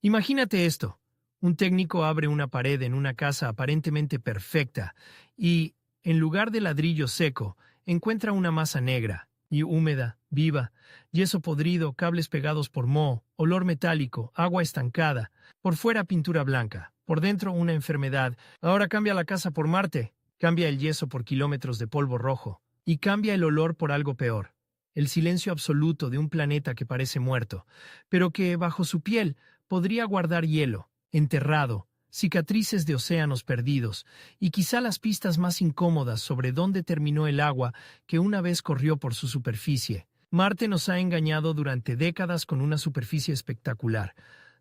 Imagínate esto. Un técnico abre una pared en una casa aparentemente perfecta y, en lugar de ladrillo seco, encuentra una masa negra y húmeda, viva, yeso podrido, cables pegados por moho, olor metálico, agua estancada, por fuera pintura blanca, por dentro una enfermedad. Ahora cambia la casa por Marte, cambia el yeso por kilómetros de polvo rojo y cambia el olor por algo peor. El silencio absoluto de un planeta que parece muerto, pero que, bajo su piel, podría guardar hielo, enterrado, cicatrices de océanos perdidos, y quizá las pistas más incómodas sobre dónde terminó el agua que una vez corrió por su superficie. Marte nos ha engañado durante décadas con una superficie espectacular.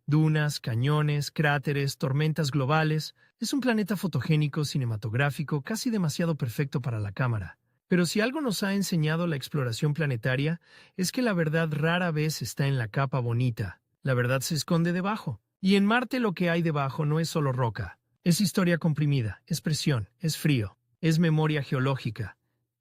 Dunas, cañones, cráteres, tormentas globales. Es un planeta fotogénico, cinematográfico, casi demasiado perfecto para la cámara. Pero si algo nos ha enseñado la exploración planetaria, es que la verdad rara vez está en la capa bonita. La verdad se esconde debajo. Y en Marte lo que hay debajo no es solo roca. Es historia comprimida, es presión, es frío, es memoria geológica.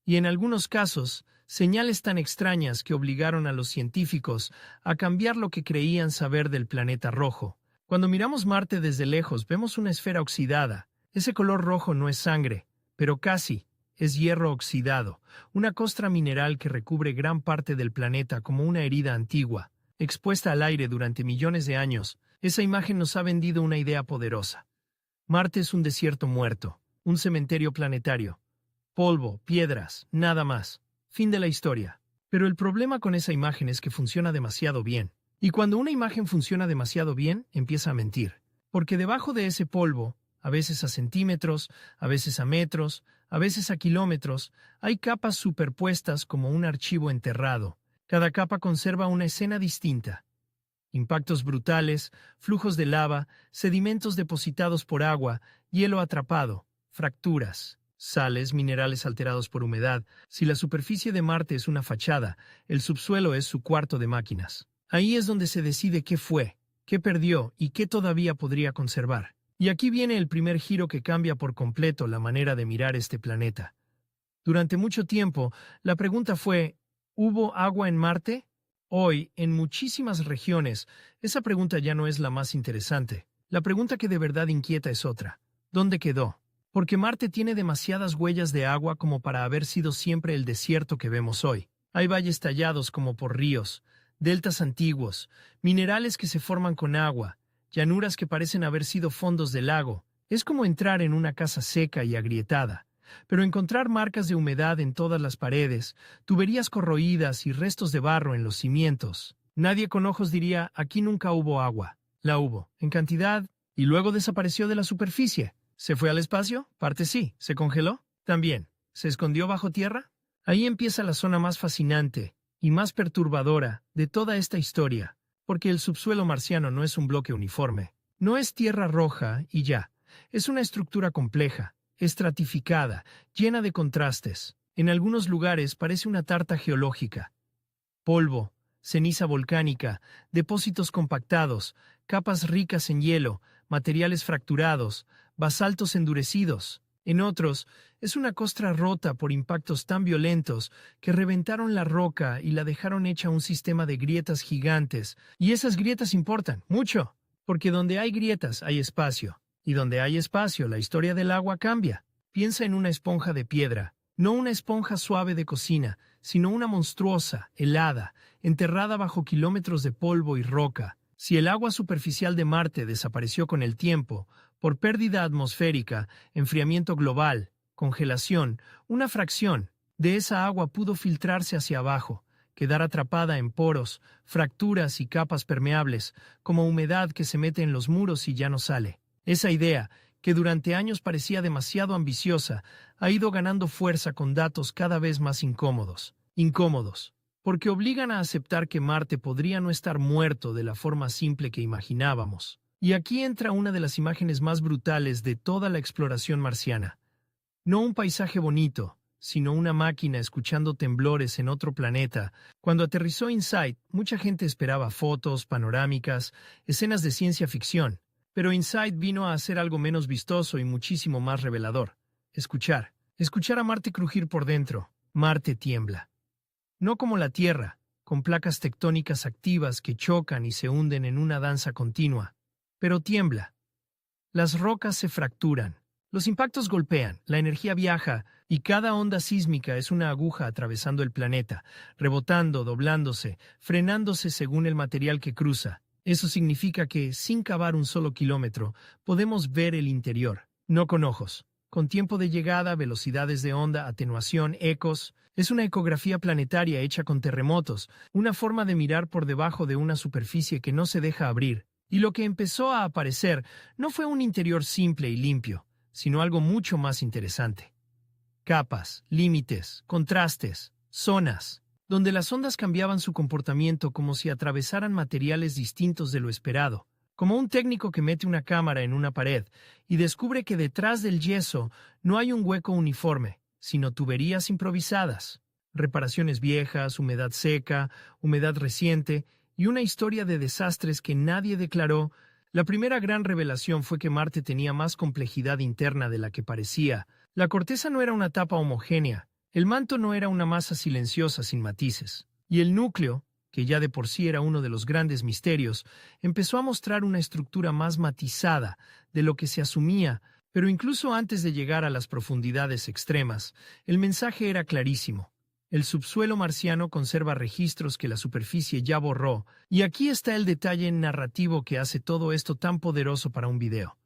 Y en algunos casos, señales tan extrañas que obligaron a los científicos a cambiar lo que creían saber del planeta rojo. Cuando miramos Marte desde lejos, vemos una esfera oxidada. Ese color rojo no es sangre, pero casi. Es hierro oxidado, una costra mineral que recubre gran parte del planeta como una herida antigua, expuesta al aire durante millones de años. Esa imagen nos ha vendido una idea poderosa. Marte es un desierto muerto, un cementerio planetario. Polvo, piedras, nada más. Fin de la historia. Pero el problema con esa imagen es que funciona demasiado bien. Y cuando una imagen funciona demasiado bien, empieza a mentir. Porque debajo de ese polvo, a veces a centímetros, a veces a metros, a veces a kilómetros, hay capas superpuestas como un archivo enterrado. Cada capa conserva una escena distinta. Impactos brutales, flujos de lava, sedimentos depositados por agua, hielo atrapado, fracturas, sales, minerales alterados por humedad. Si la superficie de Marte es una fachada, el subsuelo es su cuarto de máquinas. Ahí es donde se decide qué fue, qué perdió y qué todavía podría conservar. Y aquí viene el primer giro que cambia por completo la manera de mirar este planeta. Durante mucho tiempo, la pregunta fue, ¿hubo agua en Marte? Hoy, en muchísimas regiones, esa pregunta ya no es la más interesante. La pregunta que de verdad inquieta es otra. ¿Dónde quedó? Porque Marte tiene demasiadas huellas de agua como para haber sido siempre el desierto que vemos hoy. Hay valles tallados como por ríos, deltas antiguos, minerales que se forman con agua, llanuras que parecen haber sido fondos de lago. Es como entrar en una casa seca y agrietada. Pero encontrar marcas de humedad en todas las paredes, tuberías corroídas y restos de barro en los cimientos. Nadie con ojos diría, aquí nunca hubo agua. La hubo, en cantidad, y luego desapareció de la superficie. ¿Se fue al espacio? Parte sí. ¿Se congeló? También. ¿Se escondió bajo tierra? Ahí empieza la zona más fascinante y más perturbadora de toda esta historia, porque el subsuelo marciano no es un bloque uniforme. No es tierra roja y ya. Es una estructura compleja, estratificada, llena de contrastes. En algunos lugares parece una tarta geológica. Polvo, ceniza volcánica, depósitos compactados, capas ricas en hielo, materiales fracturados, basaltos endurecidos. En otros, es una costra rota por impactos tan violentos que reventaron la roca y la dejaron hecha un sistema de grietas gigantes. Y esas grietas importan mucho, porque donde hay grietas hay espacio. Y donde hay espacio, la historia del agua cambia. Piensa en una esponja de piedra, no una esponja suave de cocina, sino una monstruosa, helada, enterrada bajo kilómetros de polvo y roca. Si el agua superficial de Marte desapareció con el tiempo, por pérdida atmosférica, enfriamiento global, congelación, una fracción de esa agua pudo filtrarse hacia abajo, quedar atrapada en poros, fracturas y capas permeables, como humedad que se mete en los muros y ya no sale. Esa idea, que durante años parecía demasiado ambiciosa, ha ido ganando fuerza con datos cada vez más incómodos. Incómodos, porque obligan a aceptar que Marte podría no estar muerto de la forma simple que imaginábamos. Y aquí entra una de las imágenes más brutales de toda la exploración marciana. No un paisaje bonito, sino una máquina escuchando temblores en otro planeta. Cuando aterrizó InSight, mucha gente esperaba fotos, panorámicas, escenas de ciencia ficción. Pero InSight vino a hacer algo menos vistoso y muchísimo más revelador. Escuchar. Escuchar a Marte crujir por dentro. Marte tiembla. No como la Tierra, con placas tectónicas activas que chocan y se hunden en una danza continua. pero tiembla. Las rocas se fracturan. Los impactos golpean, la energía viaja, y cada onda sísmica es una aguja atravesando el planeta, rebotando, doblándose, frenándose según el material que cruza. Eso significa que, sin cavar un solo kilómetro, podemos ver el interior, no con ojos. Con tiempo de llegada, velocidades de onda, atenuación, ecos. Es una ecografía planetaria hecha con terremotos, una forma de mirar por debajo de una superficie que no se deja abrir. Y lo que empezó a aparecer no fue un interior simple y limpio, sino algo mucho más interesante. Capas, límites, contrastes, zonas, donde las ondas cambiaban su comportamiento como si atravesaran materiales distintos de lo esperado, como un técnico que mete una cámara en una pared y descubre que detrás del yeso no hay un hueco uniforme, sino tuberías improvisadas, reparaciones viejas, humedad seca, humedad reciente y una historia de desastres que nadie declaró. La primera gran revelación fue que Marte tenía más complejidad interna de la que parecía. La corteza no era una tapa homogénea, el manto no era una masa silenciosa sin matices, y el núcleo, que ya de por sí era uno de los grandes misterios, empezó a mostrar una estructura más matizada de lo que se asumía, pero incluso antes de llegar a las profundidades extremas, el mensaje era clarísimo. El subsuelo marciano conserva registros que la superficie ya borró, y aquí está el detalle narrativo que hace todo esto tan poderoso para un video.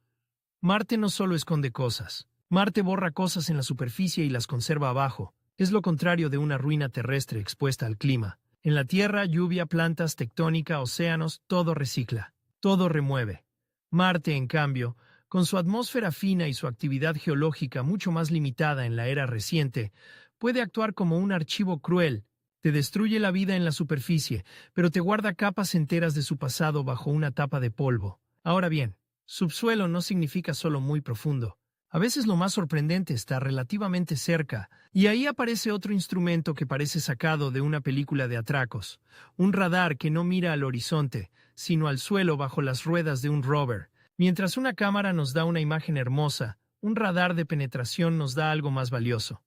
Marte no solo esconde cosas. Marte borra cosas en la superficie y las conserva abajo. Es lo contrario de una ruina terrestre expuesta al clima. En la Tierra, lluvia, plantas, tectónica, océanos, todo recicla, todo remueve. Marte, en cambio, con su atmósfera fina y su actividad geológica mucho más limitada en la era reciente, puede actuar como un archivo cruel. Te destruye la vida en la superficie, pero te guarda capas enteras de su pasado bajo una tapa de polvo. Ahora bien, subsuelo no significa solo muy profundo. A veces lo más sorprendente está relativamente cerca, y ahí aparece otro instrumento que parece sacado de una película de atracos, un radar que no mira al horizonte, sino al suelo bajo las ruedas de un rover. Mientras una cámara nos da una imagen hermosa, un radar de penetración nos da algo más valioso.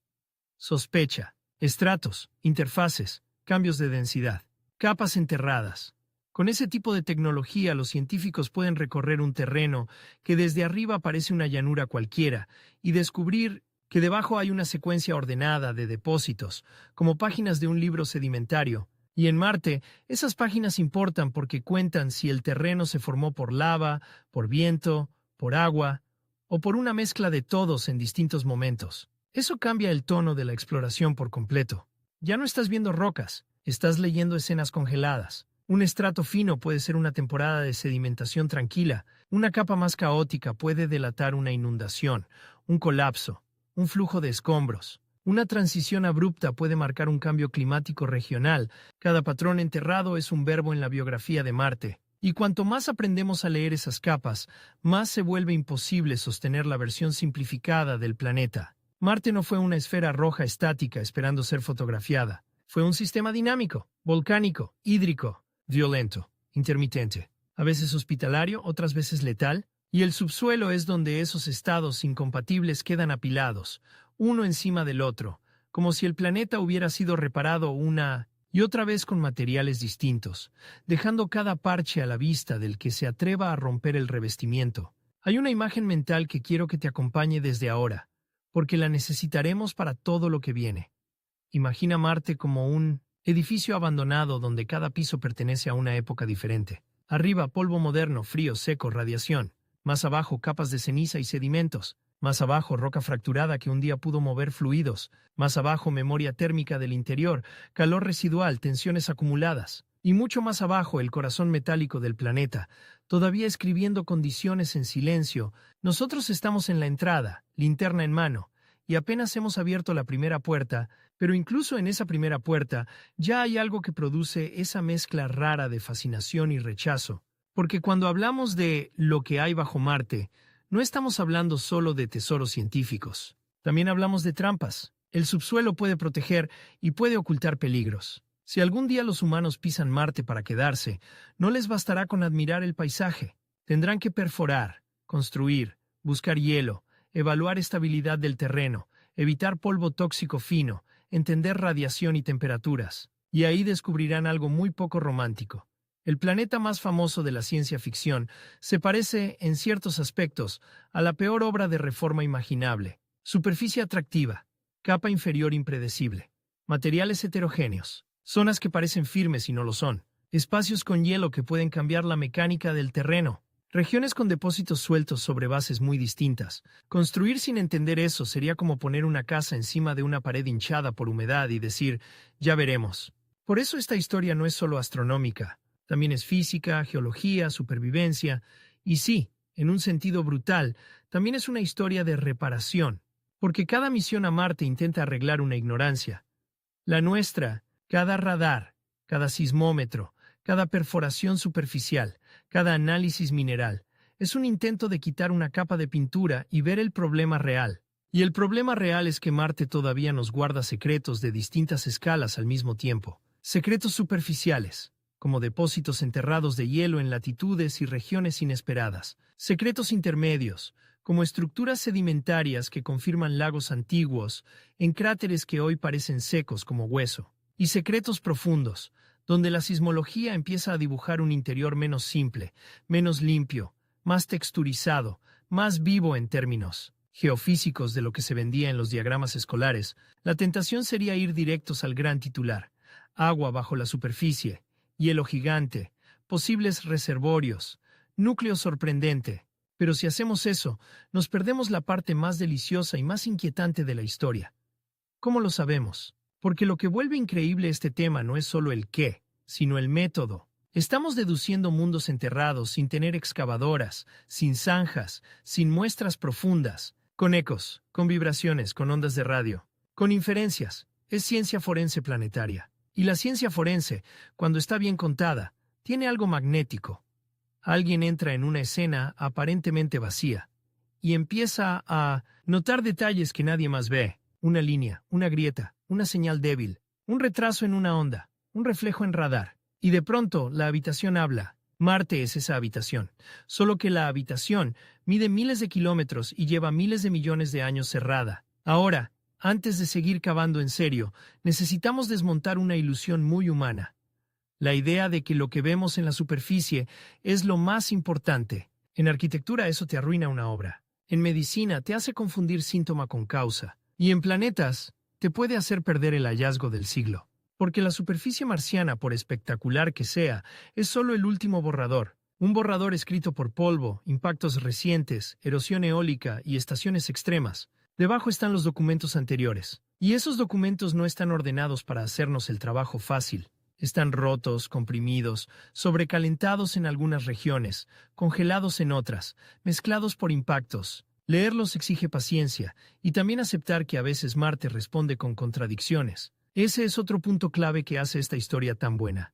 Sospecha, estratos, interfaces, cambios de densidad, capas enterradas. Con ese tipo de tecnología, los científicos pueden recorrer un terreno que desde arriba parece una llanura cualquiera y descubrir que debajo hay una secuencia ordenada de depósitos, como páginas de un libro sedimentario. Y en Marte, esas páginas importan porque cuentan si el terreno se formó por lava, por viento, por agua o por una mezcla de todos en distintos momentos. Eso cambia el tono de la exploración por completo. Ya no estás viendo rocas, estás leyendo escenas congeladas. Un estrato fino puede ser una temporada de sedimentación tranquila. Una capa más caótica puede delatar una inundación, un colapso, un flujo de escombros. Una transición abrupta puede marcar un cambio climático regional. Cada patrón enterrado es un verbo en la biografía de Marte. Y cuanto más aprendemos a leer esas capas, más se vuelve imposible sostener la versión simplificada del planeta. Marte no fue una esfera roja estática esperando ser fotografiada. Fue un sistema dinámico, volcánico, hídrico, violento, intermitente, a veces hospitalario, otras veces letal, y el subsuelo es donde esos estados incompatibles quedan apilados, uno encima del otro, como si el planeta hubiera sido reparado una y otra vez con materiales distintos, dejando cada parche a la vista del que se atreva a romper el revestimiento. Hay una imagen mental que quiero que te acompañe desde ahora, porque la necesitaremos para todo lo que viene. Imagina Marte como un edificio abandonado donde cada piso pertenece a una época diferente. Arriba, polvo moderno, frío, seco, radiación. Más abajo, capas de ceniza y sedimentos. Más abajo, roca fracturada que un día pudo mover fluidos. Más abajo, memoria térmica del interior, calor residual, tensiones acumuladas. Y mucho más abajo, el corazón metálico del planeta, todavía escribiendo condiciones en silencio. Nosotros estamos en la entrada, linterna en mano, y apenas hemos abierto la primera puerta, pero incluso en esa primera puerta ya hay algo que produce esa mezcla rara de fascinación y rechazo. Porque cuando hablamos de lo que hay bajo Marte, no estamos hablando solo de tesoros científicos. También hablamos de trampas. El subsuelo puede proteger y puede ocultar peligros. Si algún día los humanos pisan Marte para quedarse, no les bastará con admirar el paisaje. Tendrán que perforar, construir, buscar hielo, evaluar estabilidad del terreno, evitar polvo tóxico fino, entender radiación y temperaturas. Y ahí descubrirán algo muy poco romántico. El planeta más famoso de la ciencia ficción se parece, en ciertos aspectos, a la peor obra de reforma imaginable. Superficie atractiva, capa inferior impredecible, materiales heterogéneos, zonas que parecen firmes y no lo son, espacios con hielo que pueden cambiar la mecánica del terreno, regiones con depósitos sueltos sobre bases muy distintas. Construir sin entender eso sería como poner una casa encima de una pared hinchada por humedad y decir, ya veremos. Por eso esta historia no es solo astronómica. También es física, geología, supervivencia, y sí, en un sentido brutal, también es una historia de reparación, porque cada misión a Marte intenta arreglar una ignorancia. La nuestra, cada radar, cada sismómetro, cada perforación superficial, cada análisis mineral, es un intento de quitar una capa de pintura y ver el problema real. Y el problema real es que Marte todavía nos guarda secretos de distintas escalas al mismo tiempo. Secretos superficiales, como depósitos enterrados de hielo en latitudes y regiones inesperadas. Secretos intermedios, como estructuras sedimentarias que confirman lagos antiguos, en cráteres que hoy parecen secos como hueso. Y secretos profundos, donde la sismología empieza a dibujar un interior menos simple, menos limpio, más texturizado, más vivo en términos geofísicos de lo que se vendía en los diagramas escolares. La tentación sería ir directos al gran titular: agua bajo la superficie, hielo gigante, posibles reservorios, núcleo sorprendente. Pero si hacemos eso, nos perdemos la parte más deliciosa y más inquietante de la historia. ¿Cómo lo sabemos? Porque lo que vuelve increíble este tema no es solo el qué, sino el método. Estamos deduciendo mundos enterrados sin tener excavadoras, sin zanjas, sin muestras profundas, con ecos, con vibraciones, con ondas de radio, con inferencias. Es ciencia forense planetaria. Y la ciencia forense, cuando está bien contada, tiene algo magnético. Alguien entra en una escena aparentemente vacía y empieza a notar detalles que nadie más ve. Una línea, una grieta, una señal débil, un retraso en una onda, un reflejo en radar. Y de pronto la habitación habla. Marte es esa habitación, solo que la habitación mide miles de kilómetros y lleva miles de millones de años cerrada. Ahora, antes de seguir cavando en serio, necesitamos desmontar una ilusión muy humana. La idea de que lo que vemos en la superficie es lo más importante. En arquitectura eso te arruina una obra. En medicina te hace confundir síntoma con causa. Y en planetas te puede hacer perder el hallazgo del siglo. Porque la superficie marciana, por espectacular que sea, es solo el último borrador. Un borrador escrito por polvo, impactos recientes, erosión eólica y estaciones extremas. Debajo están los documentos anteriores. Y esos documentos no están ordenados para hacernos el trabajo fácil. Están rotos, comprimidos, sobrecalentados en algunas regiones, congelados en otras, mezclados por impactos. Leerlos exige paciencia y también aceptar que a veces Marte responde con contradicciones. Ese es otro punto clave que hace esta historia tan buena.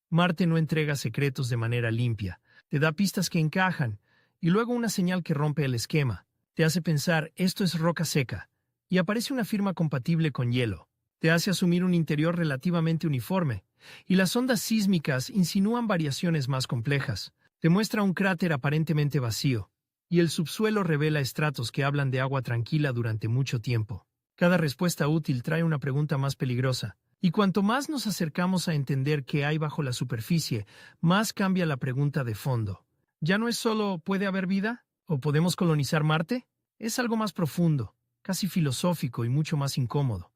Marte no entrega secretos de manera limpia, te da pistas que encajan y luego una señal que rompe el esquema. Te hace pensar, esto es roca seca, y aparece una firma compatible con hielo. Te hace asumir un interior relativamente uniforme, y las ondas sísmicas insinúan variaciones más complejas. Te muestra un cráter aparentemente vacío, y el subsuelo revela estratos que hablan de agua tranquila durante mucho tiempo. Cada respuesta útil trae una pregunta más peligrosa, y cuanto más nos acercamos a entender qué hay bajo la superficie, más cambia la pregunta de fondo. ¿Ya no es solo ¿puede haber vida? ¿O podemos colonizar Marte? Es algo más profundo, casi filosófico y mucho más incómodo.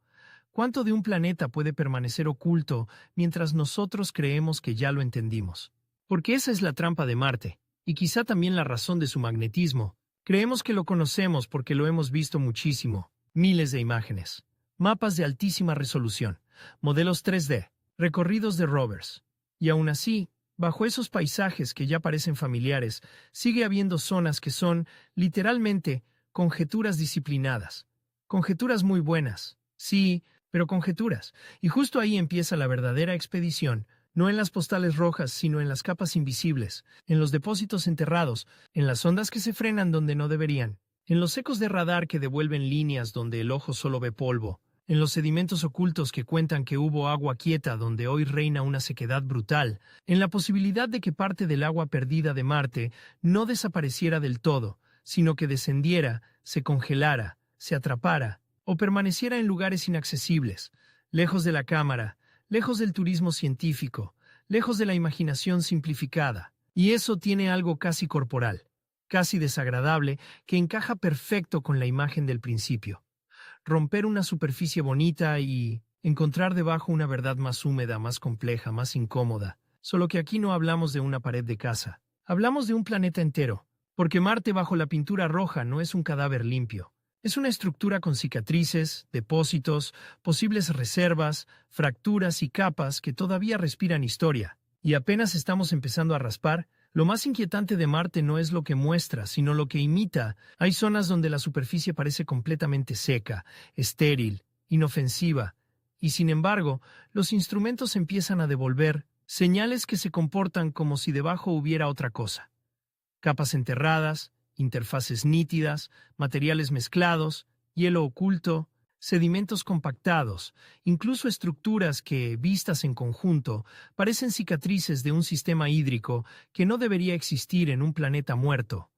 ¿Cuánto de un planeta puede permanecer oculto mientras nosotros creemos que ya lo entendimos? Porque esa es la trampa de Marte, y quizá también la razón de su magnetismo. Creemos que lo conocemos porque lo hemos visto muchísimo. Miles de imágenes, mapas de altísima resolución, modelos 3D, recorridos de rovers. Y aún así, bajo esos paisajes que ya parecen familiares, sigue habiendo zonas que son, literalmente, conjeturas disciplinadas. Conjeturas muy buenas, sí, pero conjeturas. Y justo ahí empieza la verdadera expedición, no en las postales rojas, sino en las capas invisibles, en los depósitos enterrados, en las ondas que se frenan donde no deberían, en los ecos de radar que devuelven líneas donde el ojo solo ve polvo, en los sedimentos ocultos que cuentan que hubo agua quieta donde hoy reina una sequedad brutal, en la posibilidad de que parte del agua perdida de Marte no desapareciera del todo, sino que descendiera, se congelara, se atrapara, o permaneciera en lugares inaccesibles, lejos de la cámara, lejos del turismo científico, lejos de la imaginación simplificada. Y eso tiene algo casi corporal, casi desagradable, que encaja perfecto con la imagen del principio. Romper una superficie bonita y encontrar debajo una verdad más húmeda, más compleja, más incómoda. Solo que aquí no hablamos de una pared de casa. Hablamos de un planeta entero, porque Marte bajo la pintura roja no es un cadáver limpio. Es una estructura con cicatrices, depósitos, posibles reservas, fracturas y capas que todavía respiran historia. Y apenas estamos empezando a raspar. Lo más inquietante de Marte no es lo que muestra, sino lo que imita. Hay zonas donde la superficie parece completamente seca, estéril, inofensiva, y sin embargo, los instrumentos empiezan a devolver señales que se comportan como si debajo hubiera otra cosa. Capas enterradas, interfaces nítidas, materiales mezclados, hielo oculto, sedimentos compactados, incluso estructuras que, vistas en conjunto, parecen cicatrices de un sistema hídrico que no debería existir en un planeta muerto.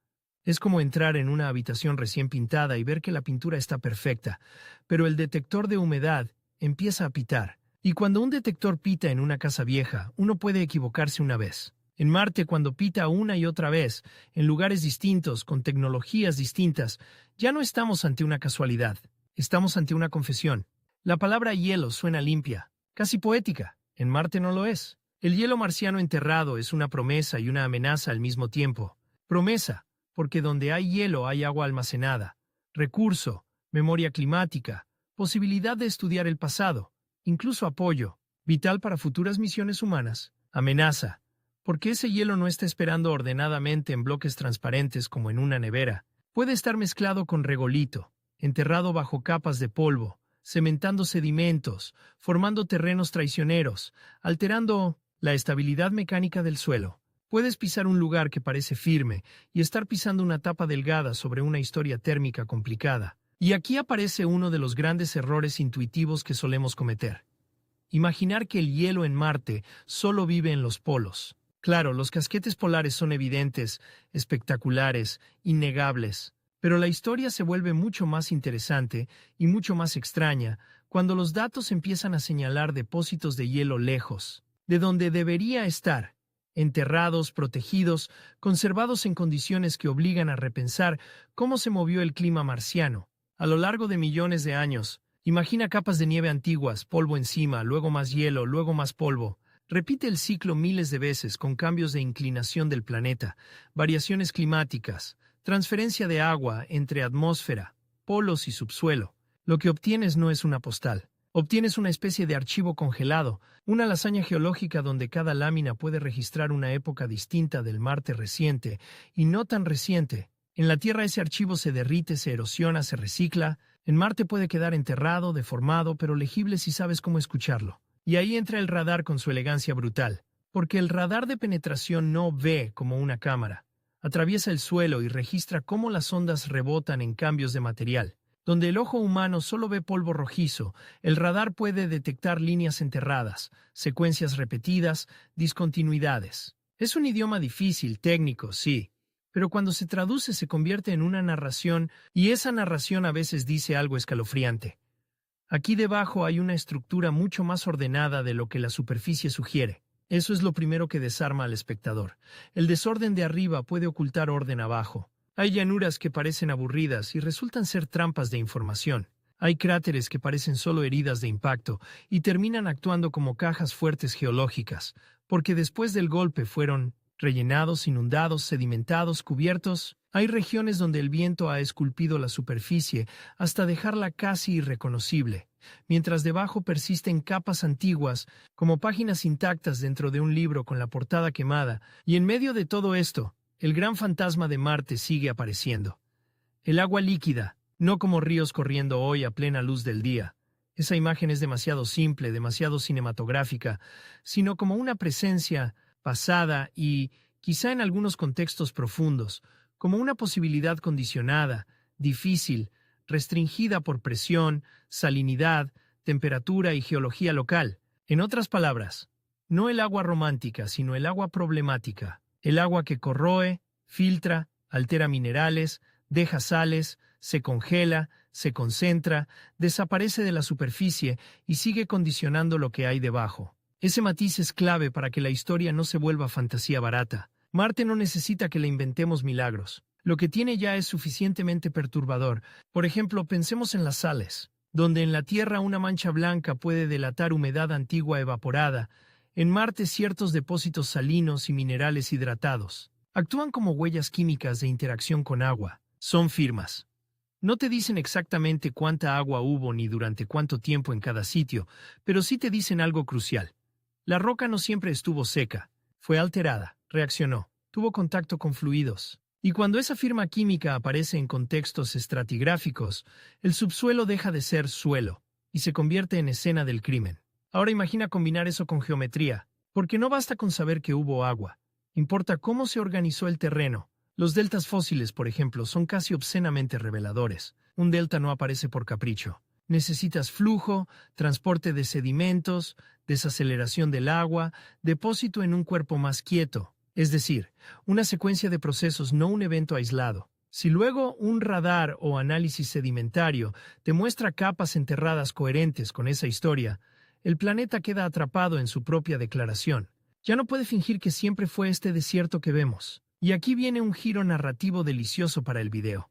Es como entrar en una habitación recién pintada y ver que la pintura está perfecta, pero el detector de humedad empieza a pitar. Y cuando un detector pita en una casa vieja, uno puede equivocarse una vez. En Marte, cuando pita una y otra vez, en lugares distintos, con tecnologías distintas, ya no estamos ante una casualidad. Estamos ante una confesión. La palabra hielo suena limpia, casi poética. En Marte no lo es. El hielo marciano enterrado es una promesa y una amenaza al mismo tiempo. Promesa, porque donde hay hielo hay agua almacenada, recurso, memoria climática, posibilidad de estudiar el pasado, incluso apoyo, vital para futuras misiones humanas. Amenaza, porque ese hielo no está esperando ordenadamente en bloques transparentes como en una nevera. Puede estar mezclado con regolito, enterrado bajo capas de polvo, cementando sedimentos, formando terrenos traicioneros, alterando la estabilidad mecánica del suelo. Puedes pisar un lugar que parece firme y estar pisando una tapa delgada sobre una historia térmica complicada. Y aquí aparece uno de los grandes errores intuitivos que solemos cometer. Imaginar que el hielo en Marte solo vive en los polos. Claro, los casquetes polares son evidentes, espectaculares, innegables. Pero la historia se vuelve mucho más interesante y mucho más extraña cuando los datos empiezan a señalar depósitos de hielo lejos, de donde debería estar, enterrados, protegidos, conservados en condiciones que obligan a repensar cómo se movió el clima marciano. A lo largo de millones de años, imagina capas de nieve antiguas, polvo encima, luego más hielo, luego más polvo. Repite el ciclo miles de veces con cambios de inclinación del planeta, variaciones climáticas, transferencia de agua entre atmósfera, polos y subsuelo. Lo que obtienes no es una postal. Obtienes una especie de archivo congelado, una lasaña geológica donde cada lámina puede registrar una época distinta del Marte reciente y no tan reciente. En la Tierra ese archivo se derrite, se erosiona, se recicla. En Marte puede quedar enterrado, deformado, pero legible si sabes cómo escucharlo. Y ahí entra el radar con su elegancia brutal, porque el radar de penetración no ve como una cámara. Atraviesa el suelo y registra cómo las ondas rebotan en cambios de material. Donde el ojo humano solo ve polvo rojizo, el radar puede detectar líneas enterradas, secuencias repetidas, discontinuidades. Es un idioma difícil, técnico, sí, pero cuando se traduce se convierte en una narración y esa narración a veces dice algo escalofriante. Aquí debajo hay una estructura mucho más ordenada de lo que la superficie sugiere. Eso es lo primero que desarma al espectador. El desorden de arriba puede ocultar orden abajo. Hay llanuras que parecen aburridas y resultan ser trampas de información. Hay cráteres que parecen solo heridas de impacto y terminan actuando como cajas fuertes geológicas, porque después del golpe fueron rellenados, inundados, sedimentados, cubiertos. Hay regiones donde el viento ha esculpido la superficie hasta dejarla casi irreconocible, mientras debajo persisten capas antiguas, como páginas intactas dentro de un libro con la portada quemada, y en medio de todo esto, el gran fantasma de Marte sigue apareciendo. El agua líquida, no como ríos corriendo hoy a plena luz del día. Esa imagen es demasiado simple, demasiado cinematográfica, sino como una presencia pasada y, quizá en algunos contextos profundos, como una posibilidad condicionada, difícil, restringida por presión, salinidad, temperatura y geología local. En otras palabras, no el agua romántica, sino el agua problemática. El agua que corroe, filtra, altera minerales, deja sales, se congela, se concentra, desaparece de la superficie y sigue condicionando lo que hay debajo. Ese matiz es clave para que la historia no se vuelva fantasía barata. Marte no necesita que le inventemos milagros. Lo que tiene ya es suficientemente perturbador. Por ejemplo, pensemos en las sales, donde en la Tierra una mancha blanca puede delatar humedad antigua evaporada. En Marte ciertos depósitos salinos y minerales hidratados actúan como huellas químicas de interacción con agua. Son firmas. No te dicen exactamente cuánta agua hubo ni durante cuánto tiempo en cada sitio, pero sí te dicen algo crucial. La roca no siempre estuvo seca. Fue alterada, reaccionó, tuvo contacto con fluidos. Y cuando esa firma química aparece en contextos estratigráficos, el subsuelo deja de ser suelo y se convierte en escena del crimen. Ahora imagina combinar eso con geometría, porque no basta con saber que hubo agua. Importa cómo se organizó el terreno. Los deltas fósiles, por ejemplo, son casi obscenamente reveladores. Un delta no aparece por capricho. Necesitas flujo, transporte de sedimentos, desaceleración del agua, depósito en un cuerpo más quieto. Es decir, una secuencia de procesos, no un evento aislado. Si luego un radar o análisis sedimentario te muestra capas enterradas coherentes con esa historia, el planeta queda atrapado en su propia declaración. Ya no puede fingir que siempre fue este desierto que vemos. Y aquí viene un giro narrativo delicioso para el video.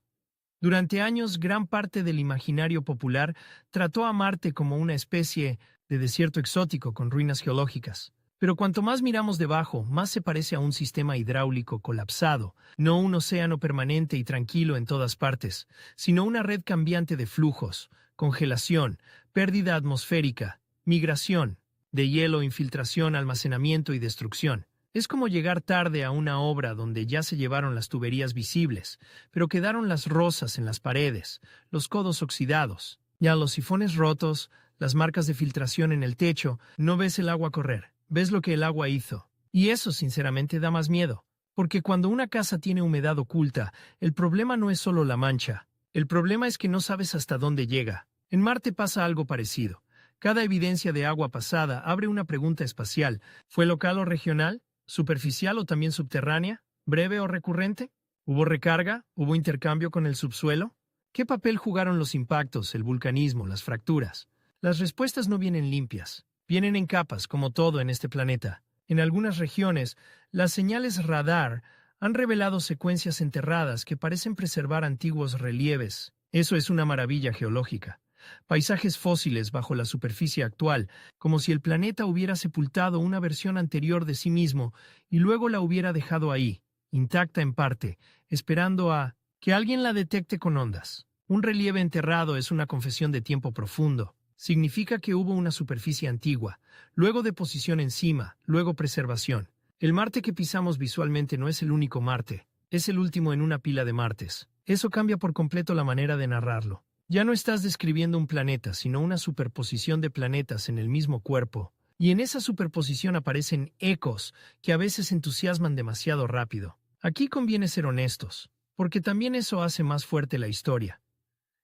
Durante años, gran parte del imaginario popular trató a Marte como una especie de desierto exótico con ruinas geológicas. Pero cuanto más miramos debajo, más se parece a un sistema hidráulico colapsado, no un océano permanente y tranquilo en todas partes, sino una red cambiante de flujos, congelación, pérdida atmosférica, migración, de hielo, infiltración, almacenamiento y destrucción. Es como llegar tarde a una obra donde ya se llevaron las tuberías visibles, pero quedaron las rosas en las paredes, los codos oxidados, ya los sifones rotos, las marcas de filtración en el techo. No ves el agua correr, ves lo que el agua hizo. Y eso sinceramente da más miedo, porque cuando una casa tiene humedad oculta, el problema no es solo la mancha, el problema es que no sabes hasta dónde llega. En Marte pasa algo parecido. Cada evidencia de agua pasada abre una pregunta espacial. ¿Fue local o regional? ¿Superficial o también subterránea? ¿Breve o recurrente? ¿Hubo recarga? ¿Hubo intercambio con el subsuelo? ¿Qué papel jugaron los impactos, el vulcanismo, las fracturas? Las respuestas no vienen limpias. Vienen en capas, como todo en este planeta. En algunas regiones, las señales radar han revelado secuencias enterradas que parecen preservar antiguos relieves. Eso es una maravilla geológica. Paisajes fósiles bajo la superficie actual, como si el planeta hubiera sepultado una versión anterior de sí mismo y luego la hubiera dejado ahí, intacta en parte, esperando a que alguien la detecte con ondas. Un relieve enterrado es una confesión de tiempo profundo. Significa que hubo una superficie antigua, luego deposición encima, luego preservación. El Marte que pisamos visualmente no es el único Marte, es el último en una pila de Martes. Eso cambia por completo la manera de narrarlo. Ya no estás describiendo un planeta, sino una superposición de planetas en el mismo cuerpo. Y en esa superposición aparecen ecos que a veces entusiasman demasiado rápido. Aquí conviene ser honestos, porque también eso hace más fuerte la historia.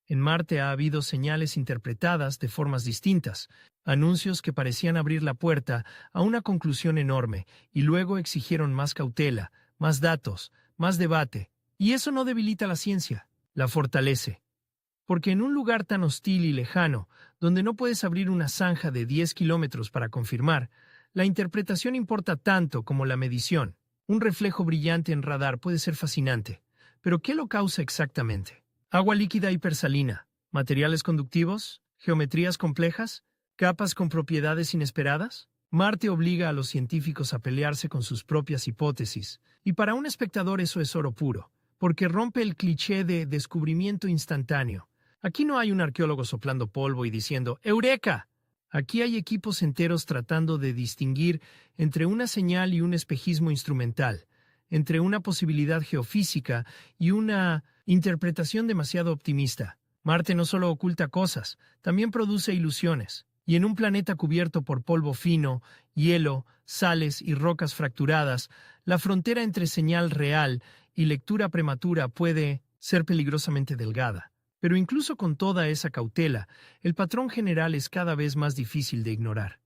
En Marte ha habido señales interpretadas de formas distintas, anuncios que parecían abrir la puerta a una conclusión enorme y luego exigieron más cautela, más datos, más debate. Y eso no debilita la ciencia, la fortalece. Porque en un lugar tan hostil y lejano, donde no puedes abrir una zanja de 10 kilómetros para confirmar, la interpretación importa tanto como la medición. Un reflejo brillante en radar puede ser fascinante, pero ¿qué lo causa exactamente? ¿Agua líquida hipersalina? ¿Materiales conductivos? ¿Geometrías complejas? ¿Capas con propiedades inesperadas? Marte obliga a los científicos a pelearse con sus propias hipótesis, y para un espectador eso es oro puro, porque rompe el cliché de descubrimiento instantáneo. Aquí no hay un arqueólogo soplando polvo y diciendo ¡Eureka! Aquí hay equipos enteros tratando de distinguir entre una señal y un espejismo instrumental, entre una posibilidad geofísica y una interpretación demasiado optimista. Marte no solo oculta cosas, también produce ilusiones. Y en un planeta cubierto por polvo fino, hielo, sales y rocas fracturadas, la frontera entre señal real y lectura prematura puede ser peligrosamente delgada. Pero incluso con toda esa cautela, el patrón general es cada vez más difícil de ignorar.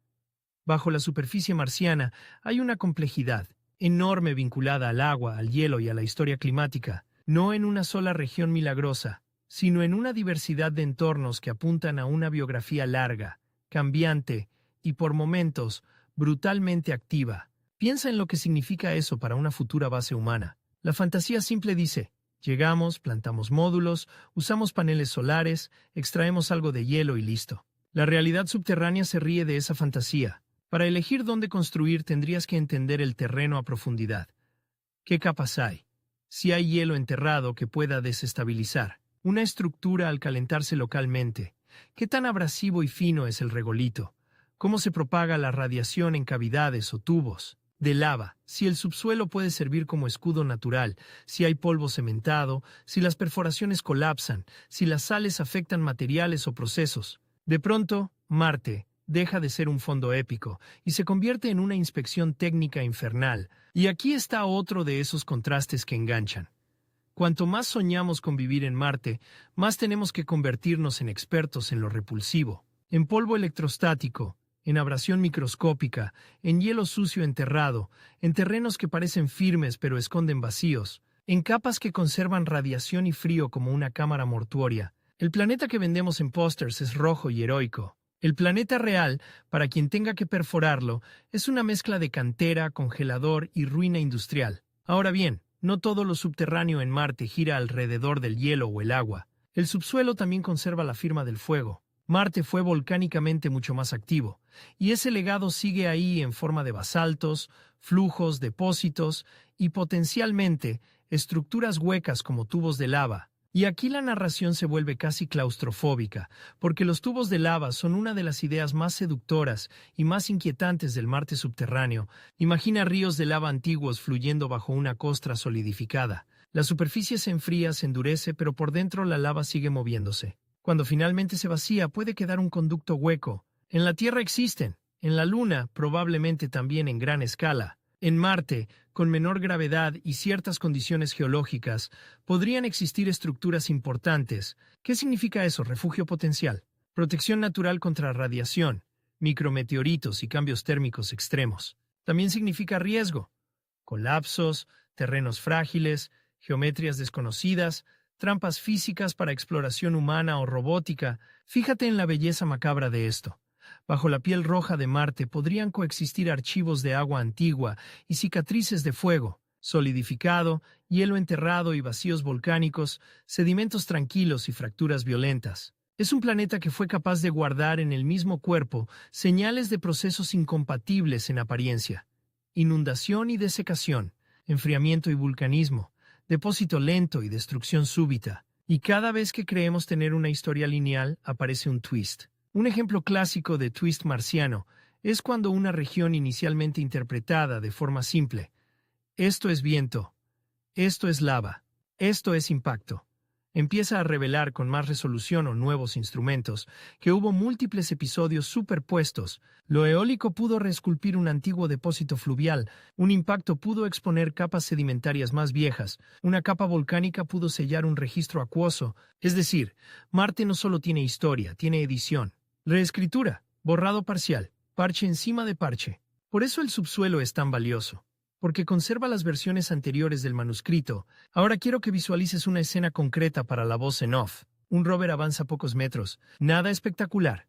Bajo la superficie marciana hay una complejidad enorme vinculada al agua, al hielo y a la historia climática, no en una sola región milagrosa, sino en una diversidad de entornos que apuntan a una biografía larga, cambiante y, por momentos, brutalmente activa. Piensa en lo que significa eso para una futura base humana. La fantasía simple dice: llegamos, plantamos módulos, usamos paneles solares, extraemos algo de hielo y listo. La realidad subterránea se ríe de esa fantasía. Para elegir dónde construir tendrías que entender el terreno a profundidad. ¿Qué capas hay? Si hay hielo enterrado que pueda desestabilizar. Una estructura al calentarse localmente. ¿Qué tan abrasivo y fino es el regolito? ¿Cómo se propaga la radiación en cavidades o tubos de lava? Si el subsuelo puede servir como escudo natural, si hay polvo cementado, si las perforaciones colapsan, si las sales afectan materiales o procesos. De pronto, Marte deja de ser un fondo épico y se convierte en una inspección técnica infernal. Y aquí está otro de esos contrastes que enganchan. Cuanto más soñamos con vivir en Marte, más tenemos que convertirnos en expertos en lo repulsivo, en polvo electrostático, en abrasión microscópica, en hielo sucio enterrado, en terrenos que parecen firmes pero esconden vacíos, en capas que conservan radiación y frío como una cámara mortuoria. El planeta que vendemos en pósters es rojo y heroico. El planeta real, para quien tenga que perforarlo, es una mezcla de cantera, congelador y ruina industrial. Ahora bien, no todo lo subterráneo en Marte gira alrededor del hielo o el agua. El subsuelo también conserva la firma del fuego. Marte fue volcánicamente mucho más activo, y ese legado sigue ahí en forma de basaltos, flujos, depósitos y potencialmente estructuras huecas como tubos de lava. Y aquí la narración se vuelve casi claustrofóbica, porque los tubos de lava son una de las ideas más seductoras y más inquietantes del Marte subterráneo. Imagina ríos de lava antiguos fluyendo bajo una costra solidificada. La superficie se enfría, se endurece, pero por dentro la lava sigue moviéndose. Cuando finalmente se vacía, puede quedar un conducto hueco. En la Tierra existen, en la Luna probablemente también en gran escala. En Marte, con menor gravedad y ciertas condiciones geológicas, podrían existir estructuras importantes. ¿Qué significa eso? Refugio potencial. Protección natural contra radiación, micrometeoritos y cambios térmicos extremos. También significa riesgo. Colapsos, terrenos frágiles, geometrías desconocidas, trampas físicas para exploración humana o robótica. Fíjate en la belleza macabra de esto. Bajo la piel roja de Marte podrían coexistir archivos de agua antigua y cicatrices de fuego, solidificado, hielo enterrado y vacíos volcánicos, sedimentos tranquilos y fracturas violentas. Es un planeta que fue capaz de guardar en el mismo cuerpo señales de procesos incompatibles en apariencia: inundación y desecación, enfriamiento y vulcanismo, depósito lento y destrucción súbita. Y cada vez que creemos tener una historia lineal, aparece un twist. Un ejemplo clásico de twist marciano es cuando una región inicialmente interpretada de forma simple, esto es viento, esto es lava, esto es impacto, empieza a revelar con más resolución o nuevos instrumentos que hubo múltiples episodios superpuestos. Lo eólico pudo reesculpir un antiguo depósito fluvial, un impacto pudo exponer capas sedimentarias más viejas, una capa volcánica pudo sellar un registro acuoso. Es decir, Marte no solo tiene historia, tiene edición. Reescritura, borrado parcial, parche encima de parche. Por eso el subsuelo es tan valioso, porque conserva las versiones anteriores del manuscrito. Ahora quiero que visualices una escena concreta para la voz en off. Un rover avanza pocos metros, nada espectacular.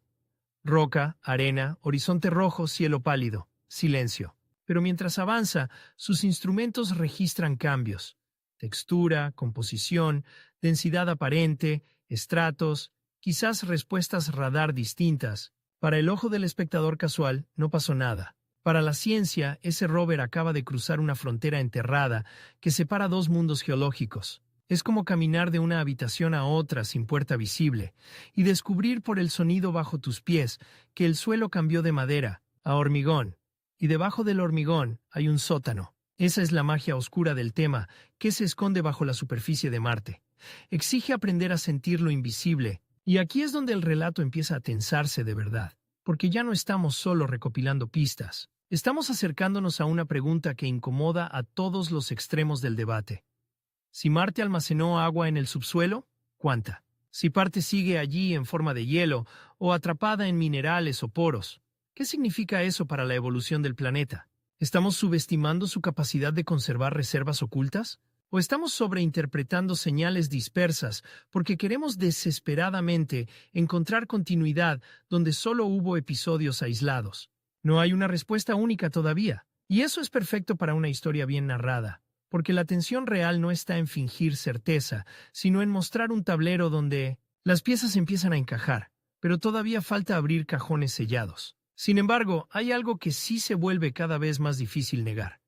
Roca, arena, horizonte rojo, cielo pálido, silencio. Pero mientras avanza, sus instrumentos registran cambios: textura, composición, densidad aparente, estratos, quizás respuestas radar distintas. Para el ojo del espectador casual, no pasó nada. Para la ciencia, ese rover acaba de cruzar una frontera enterrada que separa dos mundos geológicos. Es como caminar de una habitación a otra sin puerta visible y descubrir por el sonido bajo tus pies que el suelo cambió de madera a hormigón, y debajo del hormigón hay un sótano. Esa es la magia oscura del tema que se esconde bajo la superficie de Marte. Exige aprender a sentir lo invisible. Y aquí es donde el relato empieza a tensarse de verdad, porque ya no estamos solo recopilando pistas. Estamos acercándonos a una pregunta que incomoda a todos los extremos del debate. Si Marte almacenó agua en el subsuelo, ¿cuánta? Si parte sigue allí en forma de hielo o atrapada en minerales o poros, ¿qué significa eso para la evolución del planeta? ¿Estamos subestimando su capacidad de conservar reservas ocultas? ¿O estamos sobreinterpretando señales dispersas porque queremos desesperadamente encontrar continuidad donde solo hubo episodios aislados? No hay una respuesta única todavía, y eso es perfecto para una historia bien narrada, porque la tensión real no está en fingir certeza, sino en mostrar un tablero donde las piezas empiezan a encajar, pero todavía falta abrir cajones sellados. Sin embargo, hay algo que sí se vuelve cada vez más difícil negar.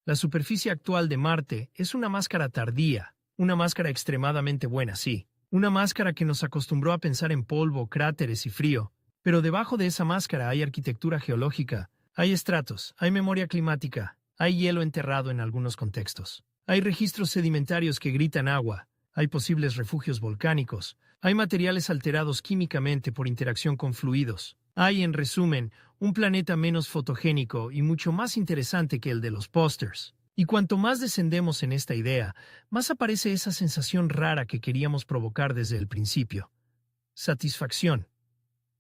La superficie actual de Marte es una máscara tardía, una máscara extremadamente buena, sí, una máscara que nos acostumbró a pensar en polvo, cráteres y frío, pero debajo de esa máscara hay arquitectura geológica, hay estratos, hay memoria climática, hay hielo enterrado en algunos contextos, hay registros sedimentarios que gritan agua, hay posibles refugios volcánicos, hay materiales alterados químicamente por interacción con fluidos. Hay, en resumen, un planeta menos fotogénico y mucho más interesante que el de los pósters. Y cuanto más descendemos en esta idea, más aparece esa sensación rara que queríamos provocar desde el principio. Satisfacción.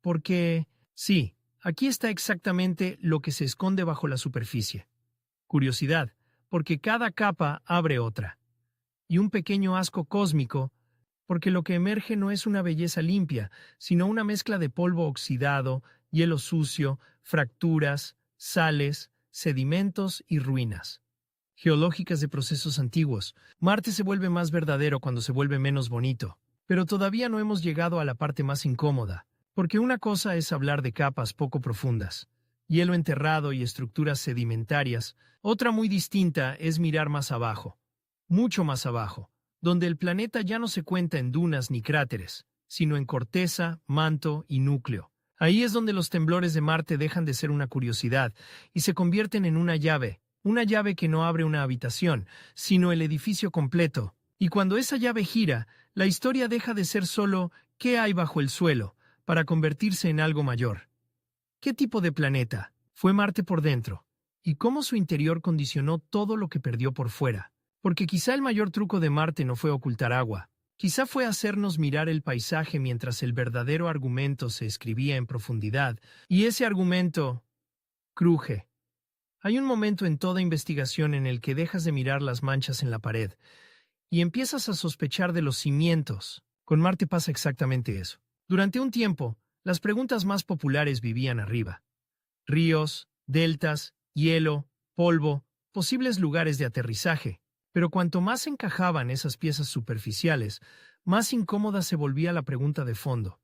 Porque, sí, aquí está exactamente lo que se esconde bajo la superficie. Curiosidad, porque cada capa abre otra. Y un pequeño asco cósmico, porque lo que emerge no es una belleza limpia, sino una mezcla de polvo oxidado, hielo sucio, fracturas, sales, sedimentos y ruinas geológicas de procesos antiguos. Marte se vuelve más verdadero cuando se vuelve menos bonito, pero todavía no hemos llegado a la parte más incómoda, porque una cosa es hablar de capas poco profundas, hielo enterrado y estructuras sedimentarias, otra muy distinta es mirar más abajo, mucho más abajo, donde el planeta ya no se cuenta en dunas ni cráteres, sino en corteza, manto y núcleo. Ahí es donde los temblores de Marte dejan de ser una curiosidad y se convierten en una llave que no abre una habitación, sino el edificio completo. Y cuando esa llave gira, la historia deja de ser solo ¿qué hay bajo el suelo?, para convertirse en algo mayor. ¿Qué tipo de planeta fue Marte por dentro? ¿Y cómo su interior condicionó todo lo que perdió por fuera? Porque quizá el mayor truco de Marte no fue ocultar agua. Quizá fue hacernos mirar el paisaje mientras el verdadero argumento se escribía en profundidad. Y ese argumento cruje. Hay un momento en toda investigación en el que dejas de mirar las manchas en la pared y empiezas a sospechar de los cimientos. Con Marte pasa exactamente eso. Durante un tiempo, las preguntas más populares vivían arriba. Ríos, deltas, hielo, polvo, posibles lugares de aterrizaje. Pero cuanto más encajaban esas piezas superficiales, más incómoda se volvía la pregunta de fondo.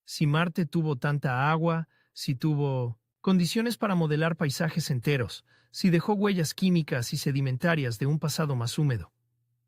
Si Marte tuvo tanta agua, si tuvo condiciones para modelar paisajes enteros, si dejó huellas químicas y sedimentarias de un pasado más húmedo.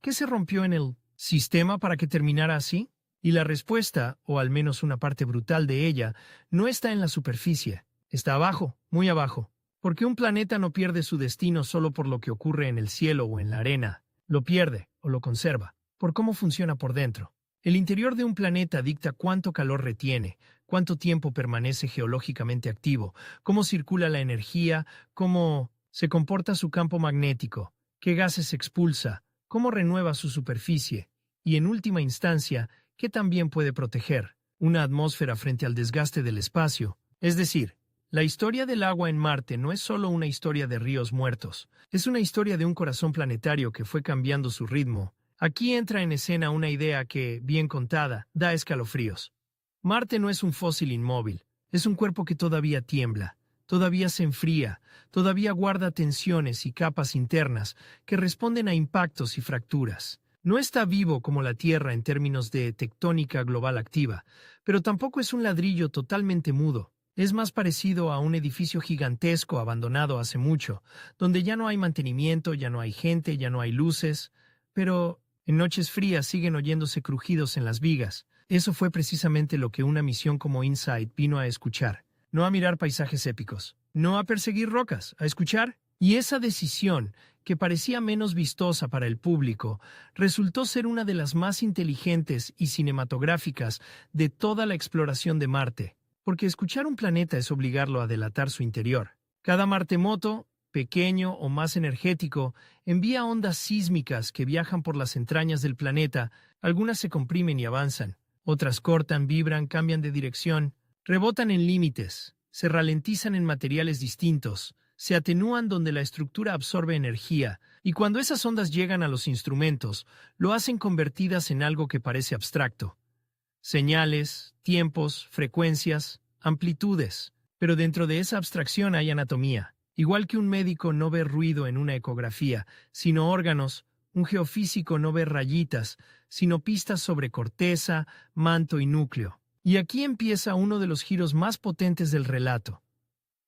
¿Qué se rompió en el sistema para que terminara así? Y la respuesta, o al menos una parte brutal de ella, no está en la superficie, está abajo, muy abajo. Porque un planeta no pierde su destino solo por lo que ocurre en el cielo o en la arena, lo pierde o lo conserva, por cómo funciona por dentro. El interior de un planeta dicta cuánto calor retiene, cuánto tiempo permanece geológicamente activo, cómo circula la energía, cómo se comporta su campo magnético, qué gases expulsa, cómo renueva su superficie y, en última instancia, qué también puede proteger una atmósfera frente al desgaste del espacio. Es decir, la historia del agua en Marte no es solo una historia de ríos muertos, es una historia de un corazón planetario que fue cambiando su ritmo. Aquí entra en escena una idea que, bien contada, da escalofríos. Marte no es un fósil inmóvil, es un cuerpo que todavía tiembla, todavía se enfría, todavía guarda tensiones y capas internas que responden a impactos y fracturas. No está vivo como la Tierra en términos de tectónica global activa, pero tampoco es un ladrillo totalmente mudo. Es más parecido a un edificio gigantesco abandonado hace mucho, donde ya no hay mantenimiento, ya no hay gente, ya no hay luces, pero en noches frías siguen oyéndose crujidos en las vigas. Eso fue precisamente lo que una misión como InSight vino a escuchar. No a mirar paisajes épicos, no a perseguir rocas, a escuchar. Y esa decisión, que parecía menos vistosa para el público, resultó ser una de las más inteligentes y cinematográficas de toda la exploración de Marte. Porque escuchar un planeta es obligarlo a delatar su interior. Cada maremoto, pequeño o más energético, envía ondas sísmicas que viajan por las entrañas del planeta. Algunas se comprimen y avanzan, otras cortan, vibran, cambian de dirección, rebotan en límites, se ralentizan en materiales distintos, se atenúan donde la estructura absorbe energía, y cuando esas ondas llegan a los instrumentos, lo hacen convertidas en algo que parece abstracto. Señales, tiempos, frecuencias, amplitudes. Pero dentro de esa abstracción hay anatomía. Igual que un médico no ve ruido en una ecografía, sino órganos, un geofísico no ve rayitas, sino pistas sobre corteza, manto y núcleo. Y aquí empieza uno de los giros más potentes del relato.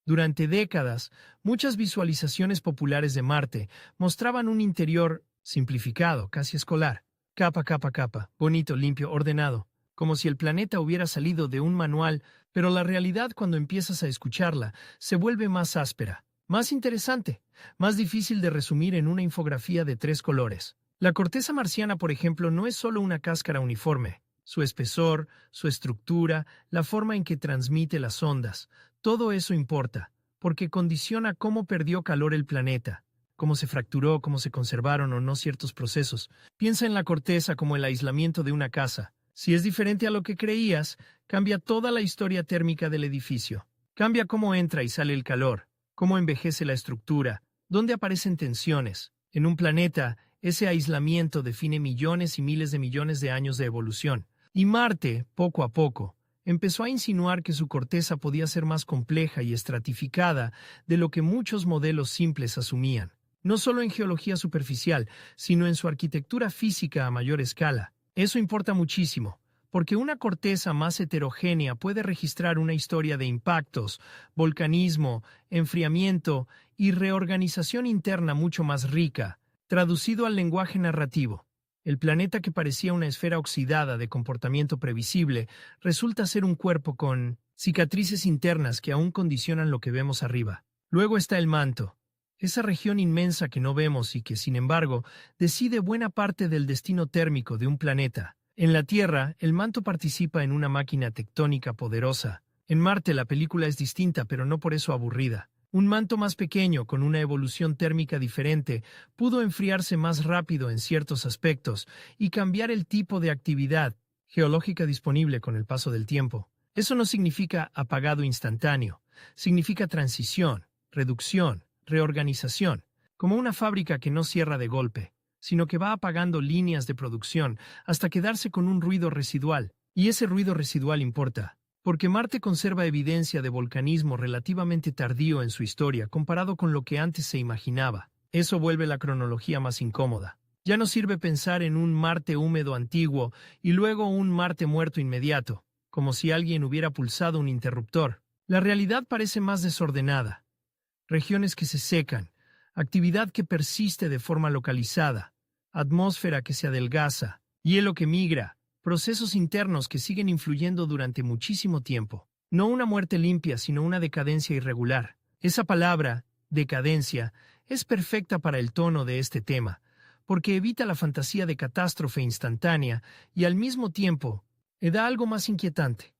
Durante décadas, muchas visualizaciones populares de Marte mostraban un interior simplificado, casi escolar. Capa, capa, capa, bonito, limpio, ordenado, como si el planeta hubiera salido de un manual, pero la realidad cuando empiezas a escucharla se vuelve más áspera, más interesante, más difícil de resumir en una infografía de 3 colores. La corteza marciana, por ejemplo, no es solo una cáscara uniforme. Su espesor, su estructura, la forma en que transmite las ondas, todo eso importa, porque condiciona cómo perdió calor el planeta, cómo se fracturó, cómo se conservaron o no ciertos procesos. Piensa en la corteza como el aislamiento de una casa. Si es diferente a lo que creías, cambia toda la historia térmica del edificio. Cambia cómo entra y sale el calor, cómo envejece la estructura, dónde aparecen tensiones. En un planeta, ese aislamiento define millones y miles de millones de años de evolución. Y Marte, poco a poco, empezó a insinuar que su corteza podía ser más compleja y estratificada de lo que muchos modelos simples asumían. No solo en geología superficial, sino en su arquitectura física a mayor escala. Eso importa muchísimo, porque una corteza más heterogénea puede registrar una historia de impactos, volcanismo, enfriamiento y reorganización interna mucho más rica, traducido al lenguaje narrativo. El planeta que parecía una esfera oxidada de comportamiento previsible resulta ser un cuerpo con cicatrices internas que aún condicionan lo que vemos arriba. Luego está el manto, esa región inmensa que no vemos y que, sin embargo, decide buena parte del destino térmico de un planeta. En la Tierra, el manto participa en una máquina tectónica poderosa. En Marte la película es distinta, pero no por eso aburrida. Un manto más pequeño, con una evolución térmica diferente, pudo enfriarse más rápido en ciertos aspectos y cambiar el tipo de actividad geológica disponible con el paso del tiempo. Eso no significa apagado instantáneo, significa transición, reducción, reorganización, como una fábrica que no cierra de golpe, sino que va apagando líneas de producción hasta quedarse con un ruido residual. Y ese ruido residual importa, porque Marte conserva evidencia de volcanismo relativamente tardío en su historia comparado con lo que antes se imaginaba. Eso vuelve la cronología más incómoda. Ya no sirve pensar en un Marte húmedo antiguo y luego un Marte muerto inmediato, como si alguien hubiera pulsado un interruptor. La realidad parece más desordenada. Regiones que se secan, actividad que persiste de forma localizada, atmósfera que se adelgaza, hielo que migra, procesos internos que siguen influyendo durante muchísimo tiempo. No una muerte limpia, sino una decadencia irregular. Esa palabra, decadencia, es perfecta para el tono de este tema, porque evita la fantasía de catástrofe instantánea y al mismo tiempo da algo más inquietante.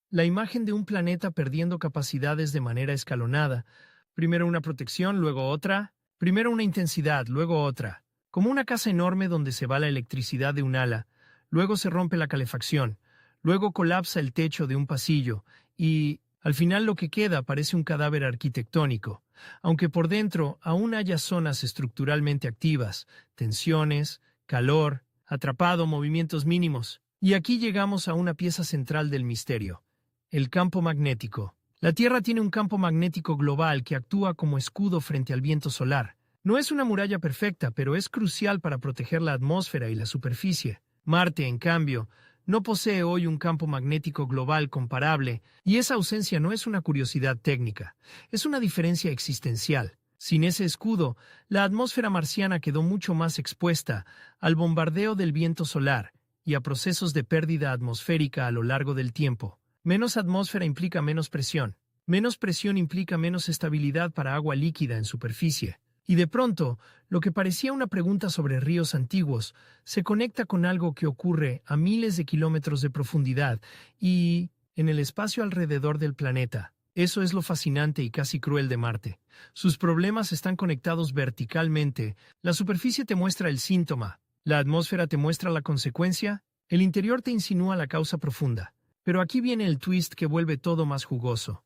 La imagen de un planeta perdiendo capacidades de manera escalonada, primero una protección, luego otra, primero una intensidad, luego otra, como una casa enorme donde se va la electricidad de un ala. Luego se rompe la calefacción, luego colapsa el techo de un pasillo y, al final, lo que queda parece un cadáver arquitectónico, aunque por dentro aún haya zonas estructuralmente activas, tensiones, calor, atrapado, movimientos mínimos. Y aquí llegamos a una pieza central del misterio, el campo magnético. La Tierra tiene un campo magnético global que actúa como escudo frente al viento solar. No es una muralla perfecta, pero es crucial para proteger la atmósfera y la superficie. Marte, en cambio, no posee hoy un campo magnético global comparable, y esa ausencia no es una curiosidad técnica, es una diferencia existencial. Sin ese escudo, la atmósfera marciana quedó mucho más expuesta al bombardeo del viento solar y a procesos de pérdida atmosférica a lo largo del tiempo. Menos atmósfera implica menos presión. Menos presión implica menos estabilidad para agua líquida en superficie. Y de pronto, lo que parecía una pregunta sobre ríos antiguos se conecta con algo que ocurre a miles de kilómetros de profundidad y en el espacio alrededor del planeta. Eso es lo fascinante y casi cruel de Marte. Sus problemas están conectados verticalmente. La superficie te muestra el síntoma, la atmósfera te muestra la consecuencia, el interior te insinúa la causa profunda. Pero aquí viene el twist que vuelve todo más jugoso.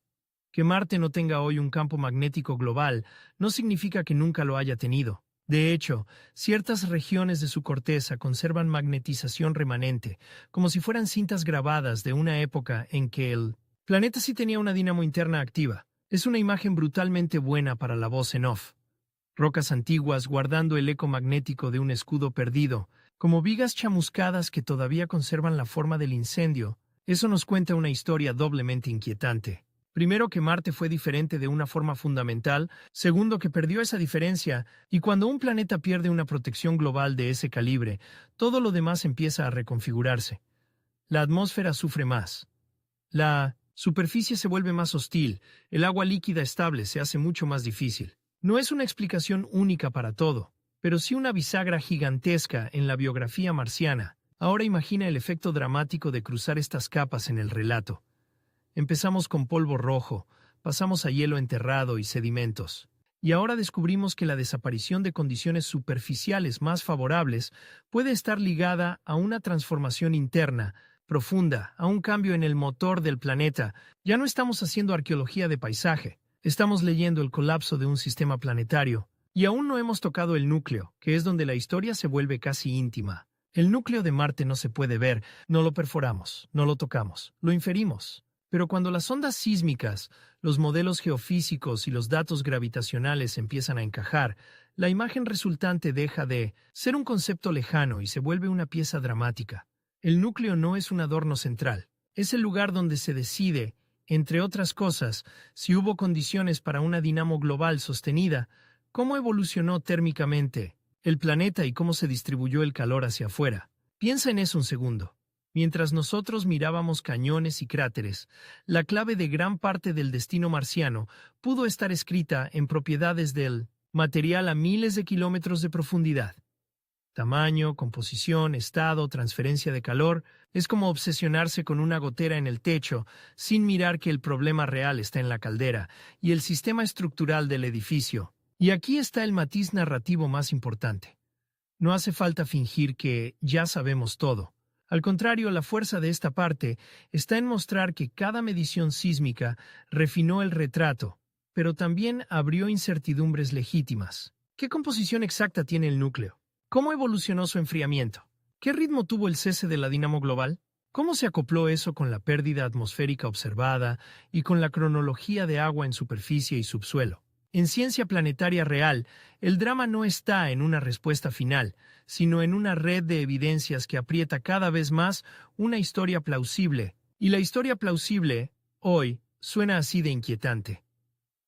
Que Marte no tenga hoy un campo magnético global no significa que nunca lo haya tenido. De hecho, ciertas regiones de su corteza conservan magnetización remanente, como si fueran cintas grabadas de una época en que el Planeta sí tenía una dinamo interna activa. Es una imagen brutalmente buena para la voz en off. Rocas antiguas guardando el eco magnético de un escudo perdido, como vigas chamuscadas que todavía conservan la forma del incendio. Eso nos cuenta una historia doblemente inquietante. Primero, que Marte fue diferente de una forma fundamental. Segundo, que perdió esa diferencia. Y cuando un planeta pierde una protección global de ese calibre, todo lo demás empieza a reconfigurarse. La atmósfera sufre más. La superficie se vuelve más hostil. El agua líquida estable se hace mucho más difícil. No es una explicación única para todo, pero sí una bisagra gigantesca en la biografía marciana. Ahora imagina el efecto dramático de cruzar estas capas en el relato. Empezamos con polvo rojo, pasamos a hielo enterrado y sedimentos. Y ahora descubrimos que la desaparición de condiciones superficiales más favorables puede estar ligada a una transformación interna, profunda, a un cambio en el motor del planeta. Ya no estamos haciendo arqueología de paisaje, estamos leyendo el colapso de un sistema planetario. Y aún no hemos tocado el núcleo, que es donde la historia se vuelve casi íntima. El núcleo de Marte no se puede ver, no lo perforamos, no lo tocamos, lo inferimos. Pero cuando las ondas sísmicas, los modelos geofísicos y los datos gravitacionales empiezan a encajar, la imagen resultante deja de ser un concepto lejano y se vuelve una pieza dramática. El núcleo no es un adorno central, es el lugar donde se decide, entre otras cosas, si hubo condiciones para una dinamo global sostenida, cómo evolucionó térmicamente el planeta y cómo se distribuyó el calor hacia afuera. Piensa en eso un segundo. Mientras nosotros mirábamos cañones y cráteres, la clave de gran parte del destino marciano pudo estar escrita en propiedades del material a miles de kilómetros de profundidad. Tamaño, composición, estado, transferencia de calor, es como obsesionarse con una gotera en el techo sin mirar que el problema real está en la caldera y el sistema estructural del edificio. Y aquí está el matiz narrativo más importante. No hace falta fingir que ya sabemos todo. Al contrario, la fuerza de esta parte está en mostrar que cada medición sísmica refinó el retrato, pero también abrió incertidumbres legítimas. ¿Qué composición exacta tiene el núcleo? ¿Cómo evolucionó su enfriamiento? ¿Qué ritmo tuvo el cese de la dinamo global? ¿Cómo se acopló eso con la pérdida atmosférica observada y con la cronología de agua en superficie y subsuelo? En ciencia planetaria real, el drama no está en una respuesta final, sino en una red de evidencias que aprieta cada vez más una historia plausible. Y la historia plausible, hoy, suena así de inquietante.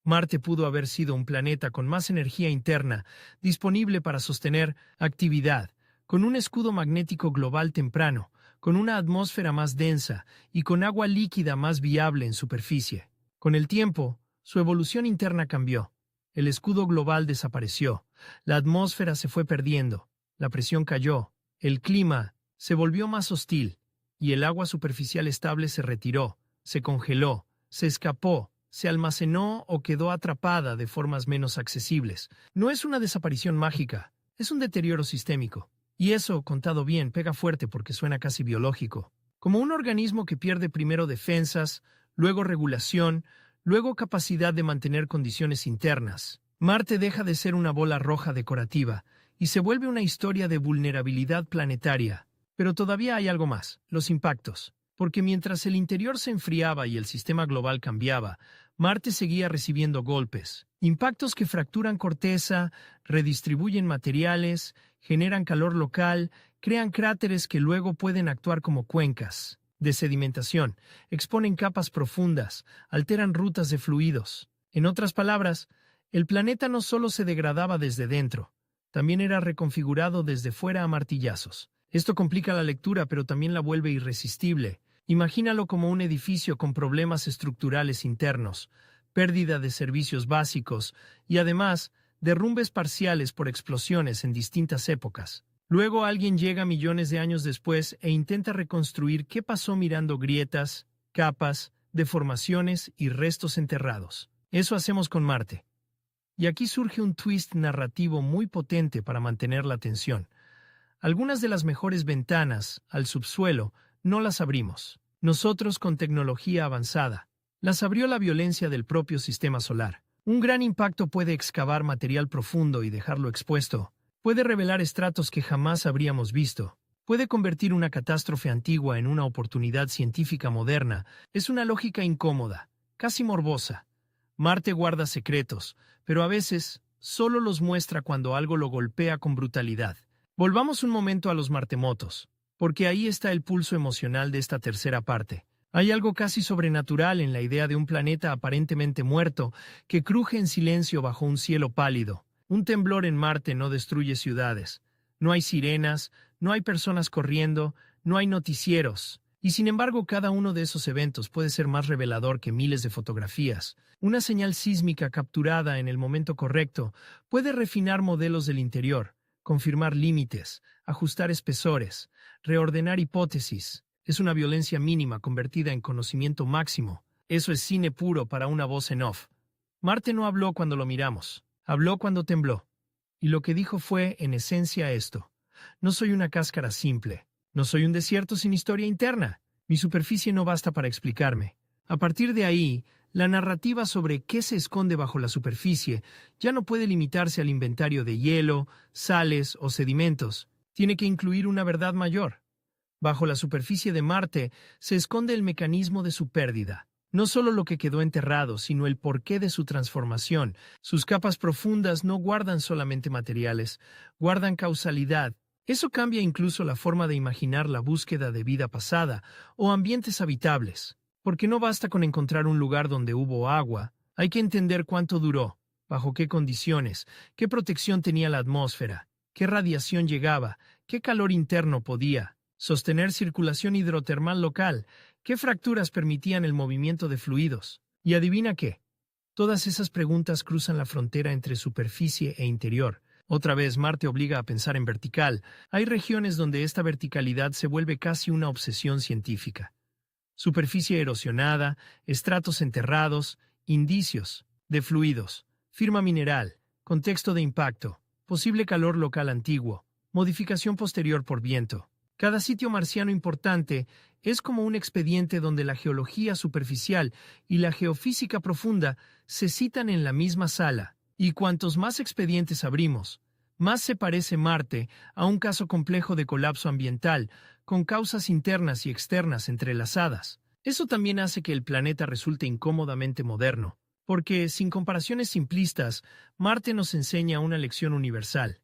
Marte pudo haber sido un planeta con más energía interna, disponible para sostener actividad, con un escudo magnético global temprano, con una atmósfera más densa y con agua líquida más viable en superficie. Con el tiempo, su evolución interna cambió. El escudo global desapareció, la atmósfera se fue perdiendo, la presión cayó, el clima se volvió más hostil, y el agua superficial estable se retiró, se congeló, se escapó, se almacenó o quedó atrapada de formas menos accesibles. No es una desaparición mágica, es un deterioro sistémico. Y eso, contado bien, pega fuerte porque suena casi biológico. Como un organismo que pierde primero defensas, luego regulación, luego capacidad de mantener condiciones internas. Marte deja de ser una bola roja decorativa y se vuelve una historia de vulnerabilidad planetaria. Pero todavía hay algo más, los impactos. Porque mientras el interior se enfriaba y el sistema global cambiaba, Marte seguía recibiendo golpes. Impactos que fracturan corteza, redistribuyen materiales, generan calor local, crean cráteres que luego pueden actuar como cuencas de sedimentación, exponen capas profundas, alteran rutas de fluidos. En otras palabras, el planeta no solo se degradaba desde dentro, también era reconfigurado desde fuera a martillazos. Esto complica la lectura, pero también la vuelve irresistible. Imagínalo como un edificio con problemas estructurales internos, pérdida de servicios básicos y además derrumbes parciales por explosiones en distintas épocas. Luego alguien llega millones de años después e intenta reconstruir qué pasó mirando grietas, capas, deformaciones y restos enterrados. Eso hacemos con Marte. Y aquí surge un twist narrativo muy potente para mantener la atención. Algunas de las mejores ventanas al subsuelo no las abrimos. Nosotros con tecnología avanzada. Las abrió la violencia del propio sistema solar. Un gran impacto puede excavar material profundo y dejarlo expuesto. Puede revelar estratos que jamás habríamos visto. puede convertir una catástrofe antigua en una oportunidad científica moderna. Es una lógica incómoda, casi morbosa. Marte guarda secretos, pero a veces solo los muestra cuando algo lo golpea con brutalidad. Volvamos un momento a los martemotos, porque ahí está el pulso emocional de esta tercera parte. Hay algo casi sobrenatural en la idea de un planeta aparentemente muerto que cruje en silencio bajo un cielo pálido. Un temblor en Marte no destruye ciudades. No hay sirenas, no hay personas corriendo, no hay noticieros. Y sin embargo, cada uno de esos eventos puede ser más revelador que miles de fotografías. Una señal sísmica capturada en el momento correcto puede refinar modelos del interior, confirmar límites, ajustar espesores, reordenar hipótesis. Es una violencia mínima convertida en conocimiento máximo. Eso es cine puro para una voz en off. Marte no habló cuando lo miramos. Habló cuando tembló. Y lo que dijo fue, en esencia, esto. No soy una cáscara simple. No soy un desierto sin historia interna. Mi superficie no basta para explicarme. A partir de ahí, la narrativa sobre qué se esconde bajo la superficie ya no puede limitarse al inventario de hielo, sales o sedimentos. Tiene que incluir una verdad mayor. Bajo la superficie de Marte se esconde el mecanismo de su pérdida. No solo lo que quedó enterrado, sino el porqué de su transformación. Sus capas profundas no guardan solamente materiales, guardan causalidad. Eso cambia incluso la forma de imaginar la búsqueda de vida pasada o ambientes habitables. Porque no basta con encontrar un lugar donde hubo agua, hay que entender cuánto duró, bajo qué condiciones, qué protección tenía la atmósfera, qué radiación llegaba, qué calor interno podía sostener circulación hidrotermal local, qué fracturas permitían el movimiento de fluidos. Y adivina qué, todas esas preguntas cruzan la frontera entre superficie e interior. Otra vez, Marte obliga a pensar en vertical. Hay regiones donde esta verticalidad se vuelve casi una obsesión científica. Superficie erosionada, estratos enterrados, indicios de fluidos, firma mineral, contexto de impacto, posible calor local antiguo, modificación posterior por viento. Cada sitio marciano importante es como un expediente donde la geología superficial y la geofísica profunda se citan en la misma sala. Y cuantos más expedientes abrimos, más se parece Marte a un caso complejo de colapso ambiental, con causas internas y externas entrelazadas. Eso también hace que el planeta resulte incómodamente moderno, porque, sin comparaciones simplistas, Marte nos enseña una lección universal.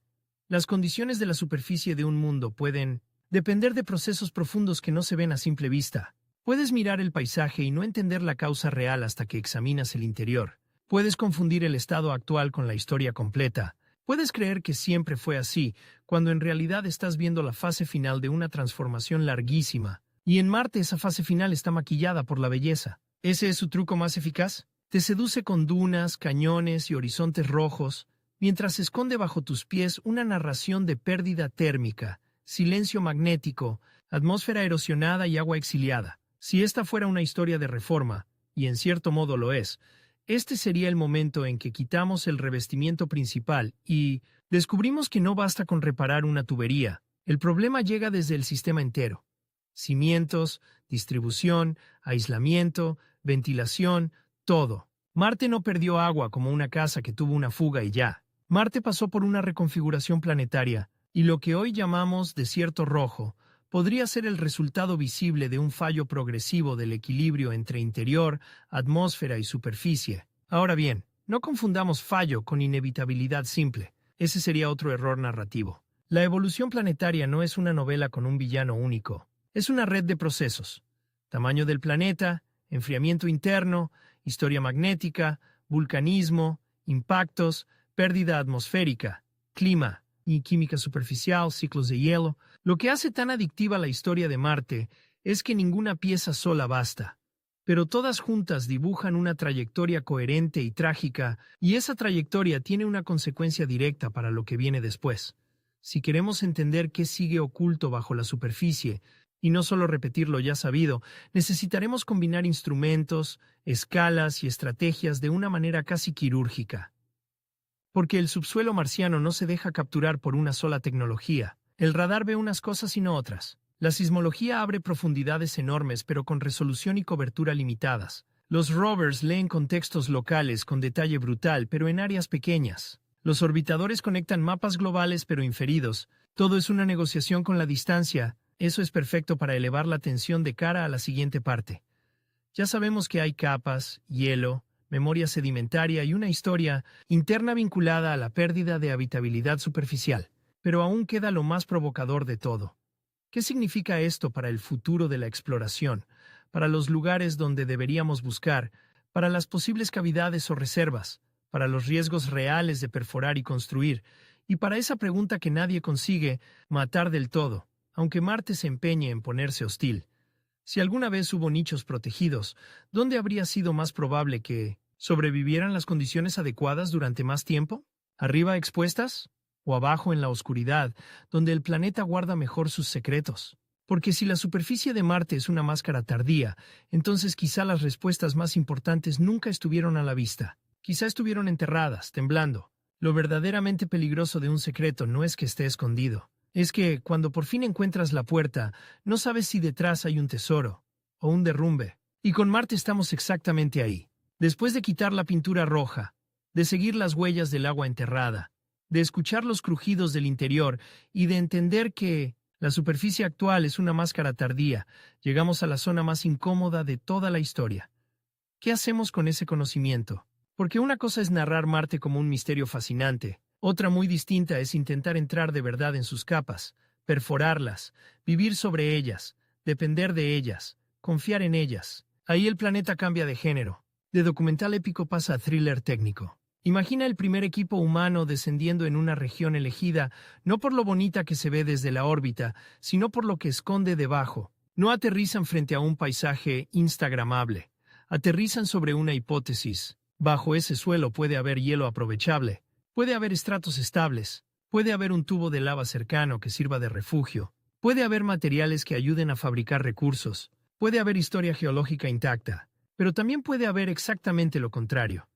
Las condiciones de la superficie de un mundo pueden depender de procesos profundos que no se ven a simple vista. Puedes mirar el paisaje y no entender la causa real hasta que examinas el interior. Puedes confundir el estado actual con la historia completa. Puedes creer que siempre fue así, cuando en realidad estás viendo la fase final de una transformación larguísima. Y en Marte esa fase final está maquillada por la belleza. ¿Ese es su truco más eficaz? Te seduce con dunas, cañones y horizontes rojos, mientras se esconde bajo tus pies una narración de pérdida térmica, silencio magnético, atmósfera erosionada y agua exiliada. Si esta fuera una historia de reforma, y en cierto modo lo es, este sería el momento en que quitamos el revestimiento principal y descubrimos que no basta con reparar una tubería. El problema llega desde el sistema entero. Cimientos, distribución, aislamiento, ventilación, todo. Marte no perdió agua como una casa que tuvo una fuga y ya. Marte pasó por una reconfiguración planetaria, y lo que hoy llamamos desierto rojo podría ser el resultado visible de un fallo progresivo del equilibrio entre interior, atmósfera y superficie. Ahora bien, no confundamos fallo con inevitabilidad simple. Ese sería otro error narrativo. La evolución planetaria no es una novela con un villano único. Es una red de procesos. Tamaño del planeta, enfriamiento interno, historia magnética, vulcanismo, impactos, pérdida atmosférica, clima y química superficial, ciclos de hielo. Lo que hace tan adictiva la historia de Marte es que ninguna pieza sola basta, pero todas juntas dibujan una trayectoria coherente y trágica, y esa trayectoria tiene una consecuencia directa para lo que viene después. Si queremos entender qué sigue oculto bajo la superficie, y no solo repetir lo ya sabido, necesitaremos combinar instrumentos, escalas y estrategias de una manera casi quirúrgica. Porque el subsuelo marciano no se deja capturar por una sola tecnología. El radar ve unas cosas y no otras. La sismología abre profundidades enormes pero con resolución y cobertura limitadas. Los rovers leen contextos locales con detalle brutal pero en áreas pequeñas. Los orbitadores conectan mapas globales pero inferidos, Todo es una negociación con la distancia. Eso es perfecto para elevar la tensión de cara a la siguiente parte. Ya sabemos que hay capas, hielo, memoria sedimentaria y una historia interna vinculada a la pérdida de habitabilidad superficial. Pero aún queda lo más provocador de todo. ¿Qué significa esto para el futuro de la exploración, para los lugares donde deberíamos buscar, para las posibles cavidades o reservas, para los riesgos reales de perforar y construir, y para esa pregunta que nadie consigue matar del todo, aunque Marte se empeñe en ponerse hostil? Si alguna vez hubo nichos protegidos, ¿dónde habría sido más probable que sobrevivieran las condiciones adecuadas durante más tiempo? ¿Arriba expuestas? ¿O abajo en la oscuridad, donde el planeta guarda mejor sus secretos? Porque si la superficie de Marte es una máscara tardía, entonces quizá las respuestas más importantes nunca estuvieron a la vista. Quizá estuvieron enterradas, temblando. Lo verdaderamente peligroso de un secreto no es que esté escondido. Es que, cuando por fin encuentras la puerta, no sabes si detrás hay un tesoro o un derrumbe. Y con Marte estamos exactamente ahí. Después de quitar la pintura roja, de seguir las huellas del agua enterrada, de escuchar los crujidos del interior y de entender que la superficie actual es una máscara tardía, llegamos a la zona más incómoda de toda la historia. ¿Qué hacemos con ese conocimiento? Porque una cosa es narrar Marte como un misterio fascinante, otra muy distinta es intentar entrar de verdad en sus capas, perforarlas, vivir sobre ellas, depender de ellas, confiar en ellas. Ahí el planeta cambia de género. De documental épico pasa a thriller técnico. Imagina el primer equipo humano descendiendo en una región elegida, no por lo bonita que se ve desde la órbita, sino por lo que esconde debajo. No aterrizan frente a un paisaje instagramable. Aterrizan sobre una hipótesis. Bajo ese suelo puede haber hielo aprovechable. Puede haber estratos estables. Puede haber un tubo de lava cercano que sirva de refugio. Puede haber materiales que ayuden a fabricar recursos. Puede haber historia geológica intacta. Pero también puede haber exactamente lo contrario.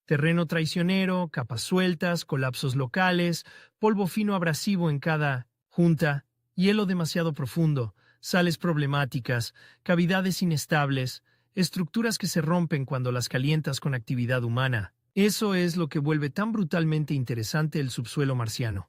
Terreno traicionero, capas sueltas, colapsos locales, polvo fino abrasivo en cada junta, hielo demasiado profundo, sales problemáticas, cavidades inestables, estructuras que se rompen cuando las calientas con actividad humana. Eso es lo que vuelve tan brutalmente interesante el subsuelo marciano.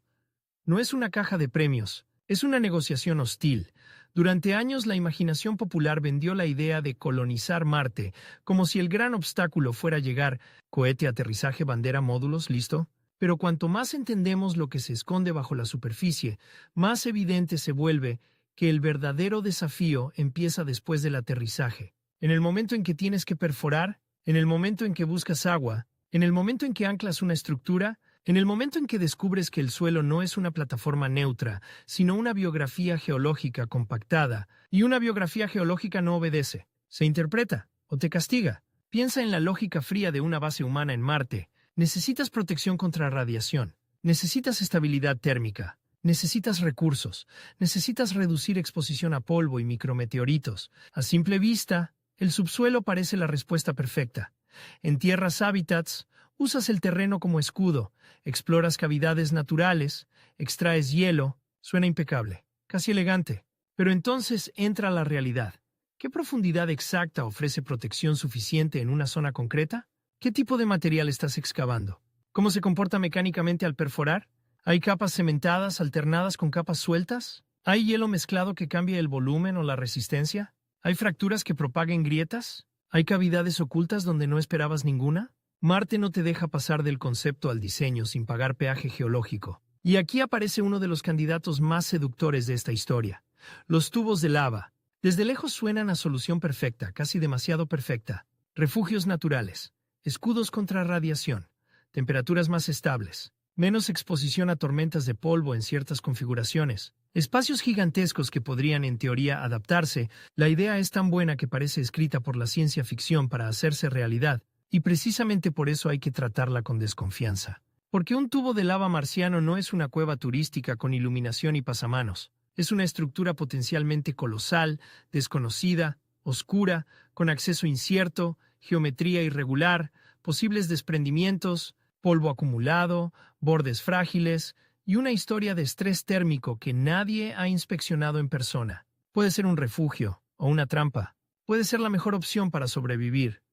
No es una caja de premios, es una negociación hostil. Durante años la imaginación popular vendió la idea de colonizar Marte, como si el gran obstáculo fuera llegar, cohete, aterrizaje, bandera, módulos, listo. Pero cuanto más entendemos lo que se esconde bajo la superficie, más evidente se vuelve que el verdadero desafío empieza después del aterrizaje. En el momento en que tienes que perforar, en el momento en que buscas agua, en el momento en que anclas una estructura, en el momento en que descubres que el suelo no es una plataforma neutra, sino una biografía geológica compactada, y una biografía geológica no obedece, se interpreta o te castiga. Piensa en la lógica fría de una base humana en Marte. Necesitas protección contra radiación, necesitas estabilidad térmica, necesitas recursos, necesitas reducir exposición a polvo y micrometeoritos. A simple vista, el subsuelo parece la respuesta perfecta. Entierras hábitats, usas el terreno como escudo, exploras cavidades naturales, extraes hielo, suena impecable, casi elegante. Pero entonces entra la realidad. ¿Qué profundidad exacta ofrece protección suficiente en una zona concreta? ¿Qué tipo de material estás excavando? ¿Cómo se comporta mecánicamente al perforar? ¿Hay capas cementadas alternadas con capas sueltas? ¿Hay hielo mezclado que cambie el volumen o la resistencia? ¿Hay fracturas que propaguen grietas? ¿Hay cavidades ocultas donde no esperabas ninguna? Marte no te deja pasar del concepto al diseño sin pagar peaje geológico. Y aquí aparece uno de los candidatos más seductores de esta historia. Los tubos de lava. Desde lejos suenan a solución perfecta, casi demasiado perfecta. Refugios naturales, escudos contra radiación, temperaturas más estables, menos exposición a tormentas de polvo en ciertas configuraciones, espacios gigantescos que podrían en teoría adaptarse. La idea es tan buena que parece escrita por la ciencia ficción para hacerse realidad. Y precisamente por eso hay que tratarla con desconfianza. Porque un tubo de lava marciano no es una cueva turística con iluminación y pasamanos. Es una estructura potencialmente colosal, desconocida, oscura, con acceso incierto, geometría irregular, posibles desprendimientos, polvo acumulado, bordes frágiles y una historia de estrés térmico que nadie ha inspeccionado en persona. Puede ser un refugio o una trampa. Puede ser la mejor opción para sobrevivir.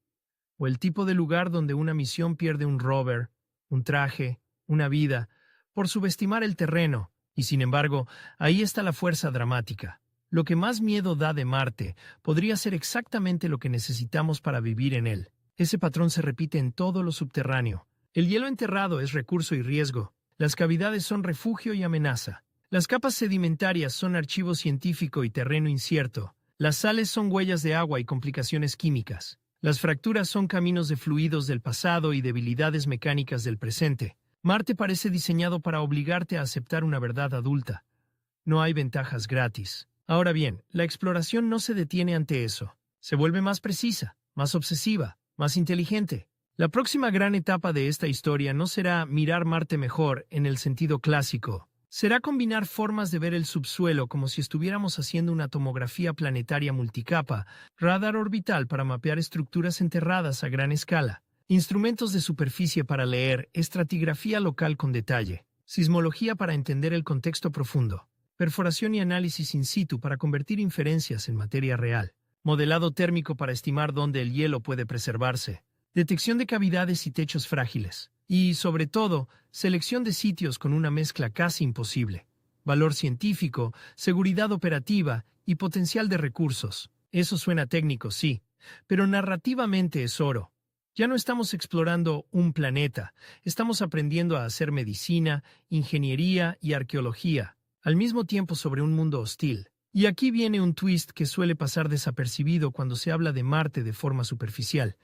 O el tipo de lugar donde una misión pierde un rover, un traje, una vida, por subestimar el terreno Y sin embargo, ahí está la fuerza dramática. Lo que más miedo da de Marte podría ser exactamente lo que necesitamos para vivir en él. Ese patrón se repite en todo lo subterráneo. El hielo enterrado es recurso y riesgo. Las cavidades son refugio y amenaza. Las capas sedimentarias son archivo científico y terreno incierto. Las sales son huellas de agua y complicaciones químicas. Las fracturas son caminos de fluidos del pasado y debilidades mecánicas del presente. Marte parece diseñado para obligarte a aceptar una verdad adulta. No hay ventajas gratis. Ahora bien, la exploración no se detiene ante eso. Se vuelve más precisa, más obsesiva, más inteligente. La próxima gran etapa de esta historia no será mirar Marte mejor en el sentido clásico. Será combinar formas de ver el subsuelo como si estuviéramos haciendo una tomografía planetaria multicapa, radar orbital para mapear estructuras enterradas a gran escala, instrumentos de superficie para leer estratigrafía local con detalle, sismología para entender el contexto profundo, perforación y análisis in situ para convertir inferencias en materia real, modelado térmico para estimar dónde el hielo puede preservarse, detección de cavidades y techos frágiles, y, sobre todo, selección de sitios con una mezcla casi imposible, valor científico, seguridad operativa y potencial de recursos. Eso suena técnico, sí, pero narrativamente es oro. Ya no estamos explorando un planeta, estamos aprendiendo a hacer medicina, ingeniería y arqueología, al mismo tiempo sobre un mundo hostil. Y aquí viene un twist que suele pasar desapercibido cuando se habla de Marte de forma superficial.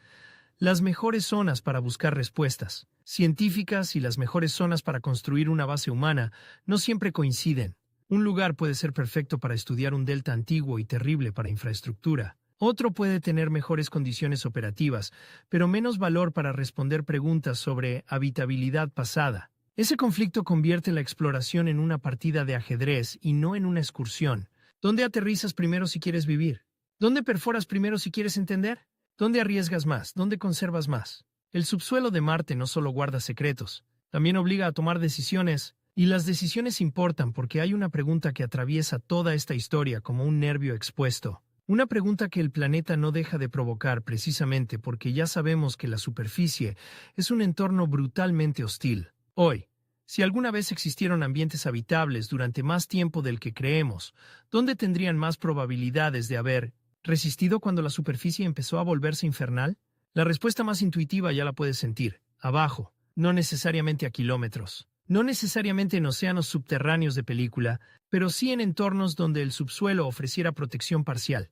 Las mejores zonas para buscar respuestas científicas y las mejores zonas para construir una base humana no siempre coinciden. Un lugar puede ser perfecto para estudiar un delta antiguo y terrible para infraestructura. Otro puede tener mejores condiciones operativas, pero menos valor para responder preguntas sobre habitabilidad pasada. Ese conflicto convierte la exploración en una partida de ajedrez y no en una excursión. ¿Dónde aterrizas primero si quieres vivir? ¿Dónde perforas primero si quieres entender? ¿Dónde arriesgas más? ¿Dónde conservas más? El subsuelo de Marte no solo guarda secretos, también obliga a tomar decisiones, y las decisiones importan porque hay una pregunta que atraviesa toda esta historia como un nervio expuesto. Una pregunta que el planeta no deja de provocar precisamente porque ya sabemos que la superficie es un entorno brutalmente hostil. Hoy, si alguna vez existieron ambientes habitables durante más tiempo del que creemos, ¿dónde tendrían más probabilidades de haber resistido cuando la superficie empezó a volverse infernal? La respuesta más intuitiva ya la puedes sentir, abajo, no necesariamente a kilómetros, no necesariamente en océanos subterráneos de película, pero sí en entornos donde el subsuelo ofreciera protección parcial.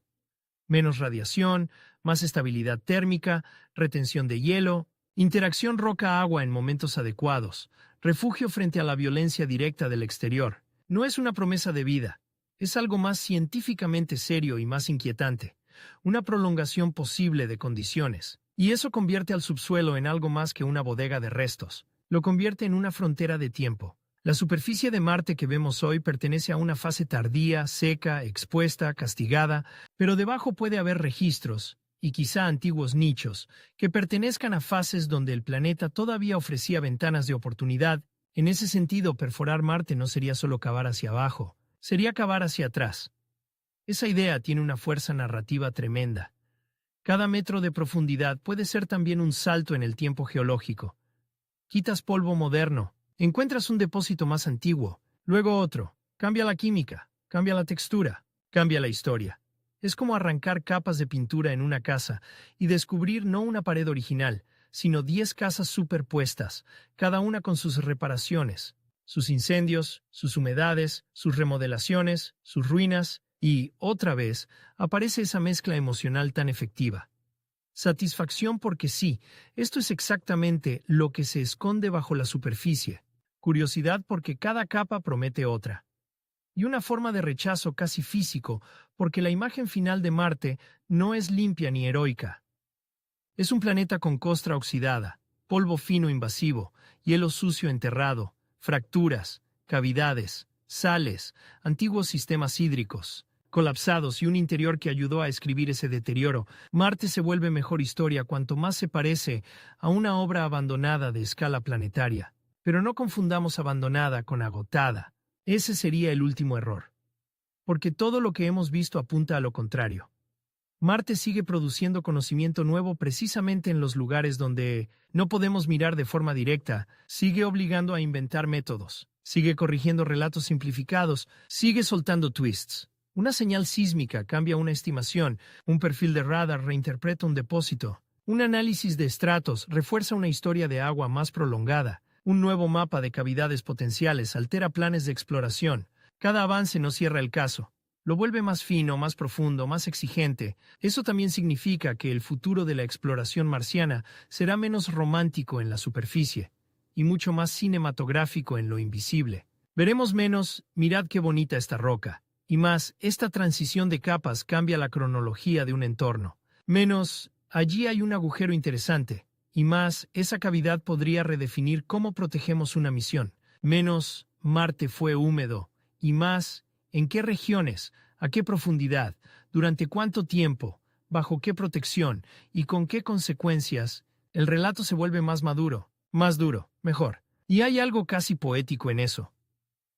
Menos radiación, más estabilidad térmica, retención de hielo, interacción roca-agua en momentos adecuados, refugio frente a la violencia directa del exterior. No es una promesa de vida, es algo más científicamente serio y más inquietante, una prolongación posible de condiciones. Y eso convierte al subsuelo en algo más que una bodega de restos. Lo convierte en una frontera de tiempo. La superficie de Marte que vemos hoy pertenece a una fase tardía, seca, expuesta, castigada, pero debajo puede haber registros, y quizá antiguos nichos, que pertenezcan a fases donde el planeta todavía ofrecía ventanas de oportunidad. En ese sentido, perforar Marte no sería solo cavar hacia abajo, sería cavar hacia atrás. Esa idea tiene una fuerza narrativa tremenda. Cada metro de profundidad puede ser también un salto en el tiempo geológico. Quitas polvo moderno, encuentras un depósito más antiguo, luego otro. Cambia la química, cambia la textura, cambia la historia. Es como arrancar capas de pintura en una casa y descubrir no una pared original, sino 10 casas superpuestas, cada una con sus reparaciones, sus incendios, sus humedades, sus remodelaciones, sus ruinas. Y, otra vez, aparece esa mezcla emocional tan efectiva. Satisfacción porque sí, esto es exactamente lo que se esconde bajo la superficie. Curiosidad porque cada capa promete otra. Y una forma de rechazo casi físico porque la imagen final de Marte no es limpia ni heroica. Es un planeta con costra oxidada, polvo fino invasivo, hielo sucio enterrado, fracturas, cavidades, sales, antiguos sistemas hídricos colapsados y un interior que ayudó a escribir ese deterioro. Marte se vuelve mejor historia cuanto más se parece a una obra abandonada de escala planetaria. Pero no confundamos abandonada con agotada. Ese sería el último error. Porque todo lo que hemos visto apunta a lo contrario. Marte sigue produciendo conocimiento nuevo precisamente en los lugares donde no podemos mirar de forma directa, sigue obligando a inventar métodos, sigue corrigiendo relatos simplificados, sigue soltando twists. Una señal sísmica cambia una estimación, un perfil de radar reinterpreta un depósito, un análisis de estratos refuerza una historia de agua más prolongada, un nuevo mapa de cavidades potenciales altera planes de exploración. Cada avance no cierra el caso. Lo vuelve más fino, más profundo, más exigente. Eso también significa que el futuro de la exploración marciana será menos romántico en la superficie y mucho más cinematográfico en lo invisible. Veremos menos, mirad qué bonita esta roca, y más, esta transición de capas cambia la cronología de un entorno. Menos, allí hay un agujero interesante, y más, esa cavidad podría redefinir cómo protegemos una misión. Menos, Marte fue húmedo, y más, ¿en qué regiones? ¿A qué profundidad? ¿Durante cuánto tiempo? ¿Bajo qué protección? ¿Y con qué consecuencias? El relato se vuelve más maduro, más duro, mejor. Y hay algo casi poético en eso.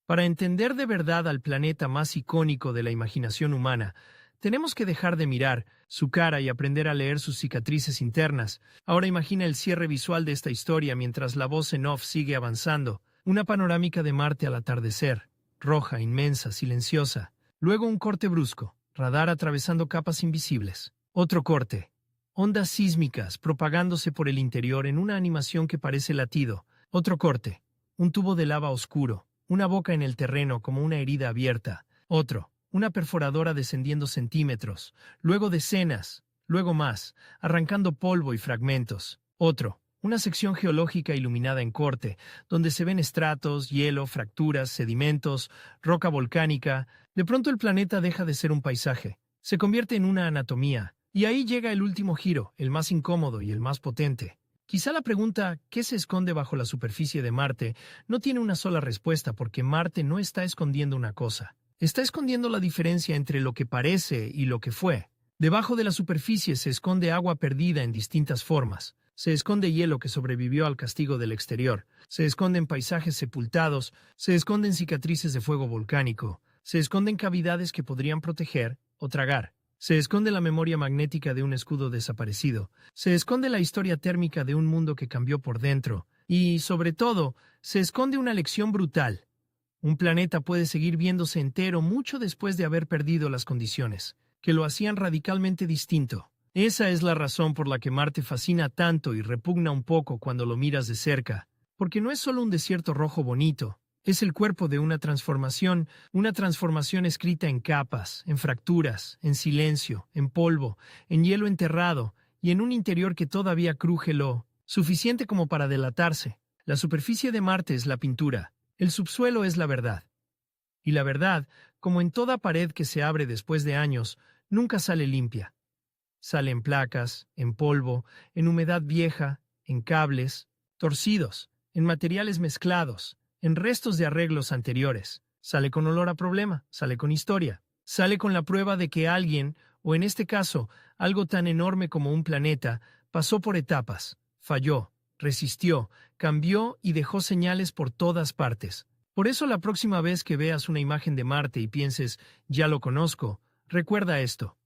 Para entender de verdad al planeta más icónico de la imaginación humana, tenemos que dejar de mirar su cara y aprender a leer sus cicatrices internas. Ahora imagina el cierre visual de esta historia mientras la voz en off sigue avanzando. Una panorámica de Marte al atardecer, roja, inmensa, silenciosa. Luego un corte brusco, radar atravesando capas invisibles. Otro corte, ondas sísmicas propagándose por el interior en una animación que parece latido. Otro corte, un tubo de lava oscuro, una boca en el terreno como una herida abierta. Otro, una perforadora descendiendo centímetros. Luego decenas, luego más, arrancando polvo y fragmentos. Otro, una sección geológica iluminada en corte, donde se ven estratos, hielo, fracturas, sedimentos, roca volcánica. De pronto el planeta deja de ser un paisaje, se convierte en una anatomía. Y ahí llega el último giro, el más incómodo y el más potente. Quizá la pregunta ¿qué se esconde bajo la superficie de Marte? No tiene una sola respuesta porque Marte no está escondiendo una cosa. Está escondiendo la diferencia entre lo que parece y lo que fue. Debajo de la superficie se esconde agua perdida en distintas formas. Se esconde hielo que sobrevivió al castigo del exterior. Se esconden paisajes sepultados. Se esconden cicatrices de fuego volcánico. Se esconden cavidades que podrían proteger o tragar. Se esconde la memoria magnética de un escudo desaparecido. Se esconde la historia térmica de un mundo que cambió por dentro. Y, sobre todo, se esconde una lección brutal. Un planeta puede seguir viéndose entero mucho después de haber perdido las condiciones, que lo hacían radicalmente distinto. Esa es la razón por la que Marte fascina tanto y repugna un poco cuando lo miras de cerca. Porque no es solo un desierto rojo bonito. Es el cuerpo de una transformación escrita en capas, en fracturas, en silencio, en polvo, en hielo enterrado y en un interior que todavía cruje lo suficiente como para delatarse. La superficie de Marte es la pintura, el subsuelo es la verdad. Y la verdad, como en toda pared que se abre después de años, nunca sale limpia. Sale en placas, en polvo, en humedad vieja, en cables, torcidos, en materiales mezclados, en restos de arreglos anteriores. Sale con olor a problema, sale con historia. Sale con la prueba de que alguien, o en este caso, algo tan enorme como un planeta, pasó por etapas, falló, resistió, cambió y dejó señales por todas partes. Por eso la próxima vez que veas una imagen de Marte y pienses, ya lo conozco, recuerda esto.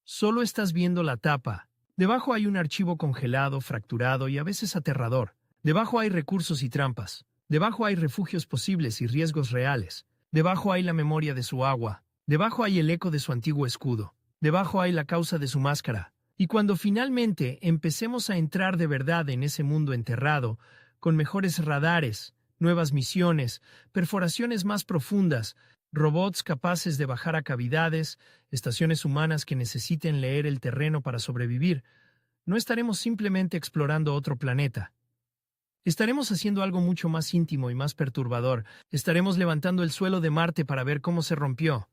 Solo estás viendo la tapa. Debajo hay un archivo congelado, fracturado y a veces aterrador. Debajo hay recursos y trampas. Debajo hay refugios posibles y riesgos reales. Debajo hay la memoria de su agua. Debajo hay el eco de su antiguo escudo. Debajo hay la causa de su máscara. Y cuando finalmente empecemos a entrar de verdad en ese mundo enterrado, con mejores radares, nuevas misiones, perforaciones más profundas, robots capaces de bajar a cavidades, estaciones humanas que necesiten leer el terreno para sobrevivir, no estaremos simplemente explorando otro planeta. Estaremos haciendo algo mucho más íntimo y más perturbador. Estaremos levantando el suelo de Marte para ver cómo se rompió.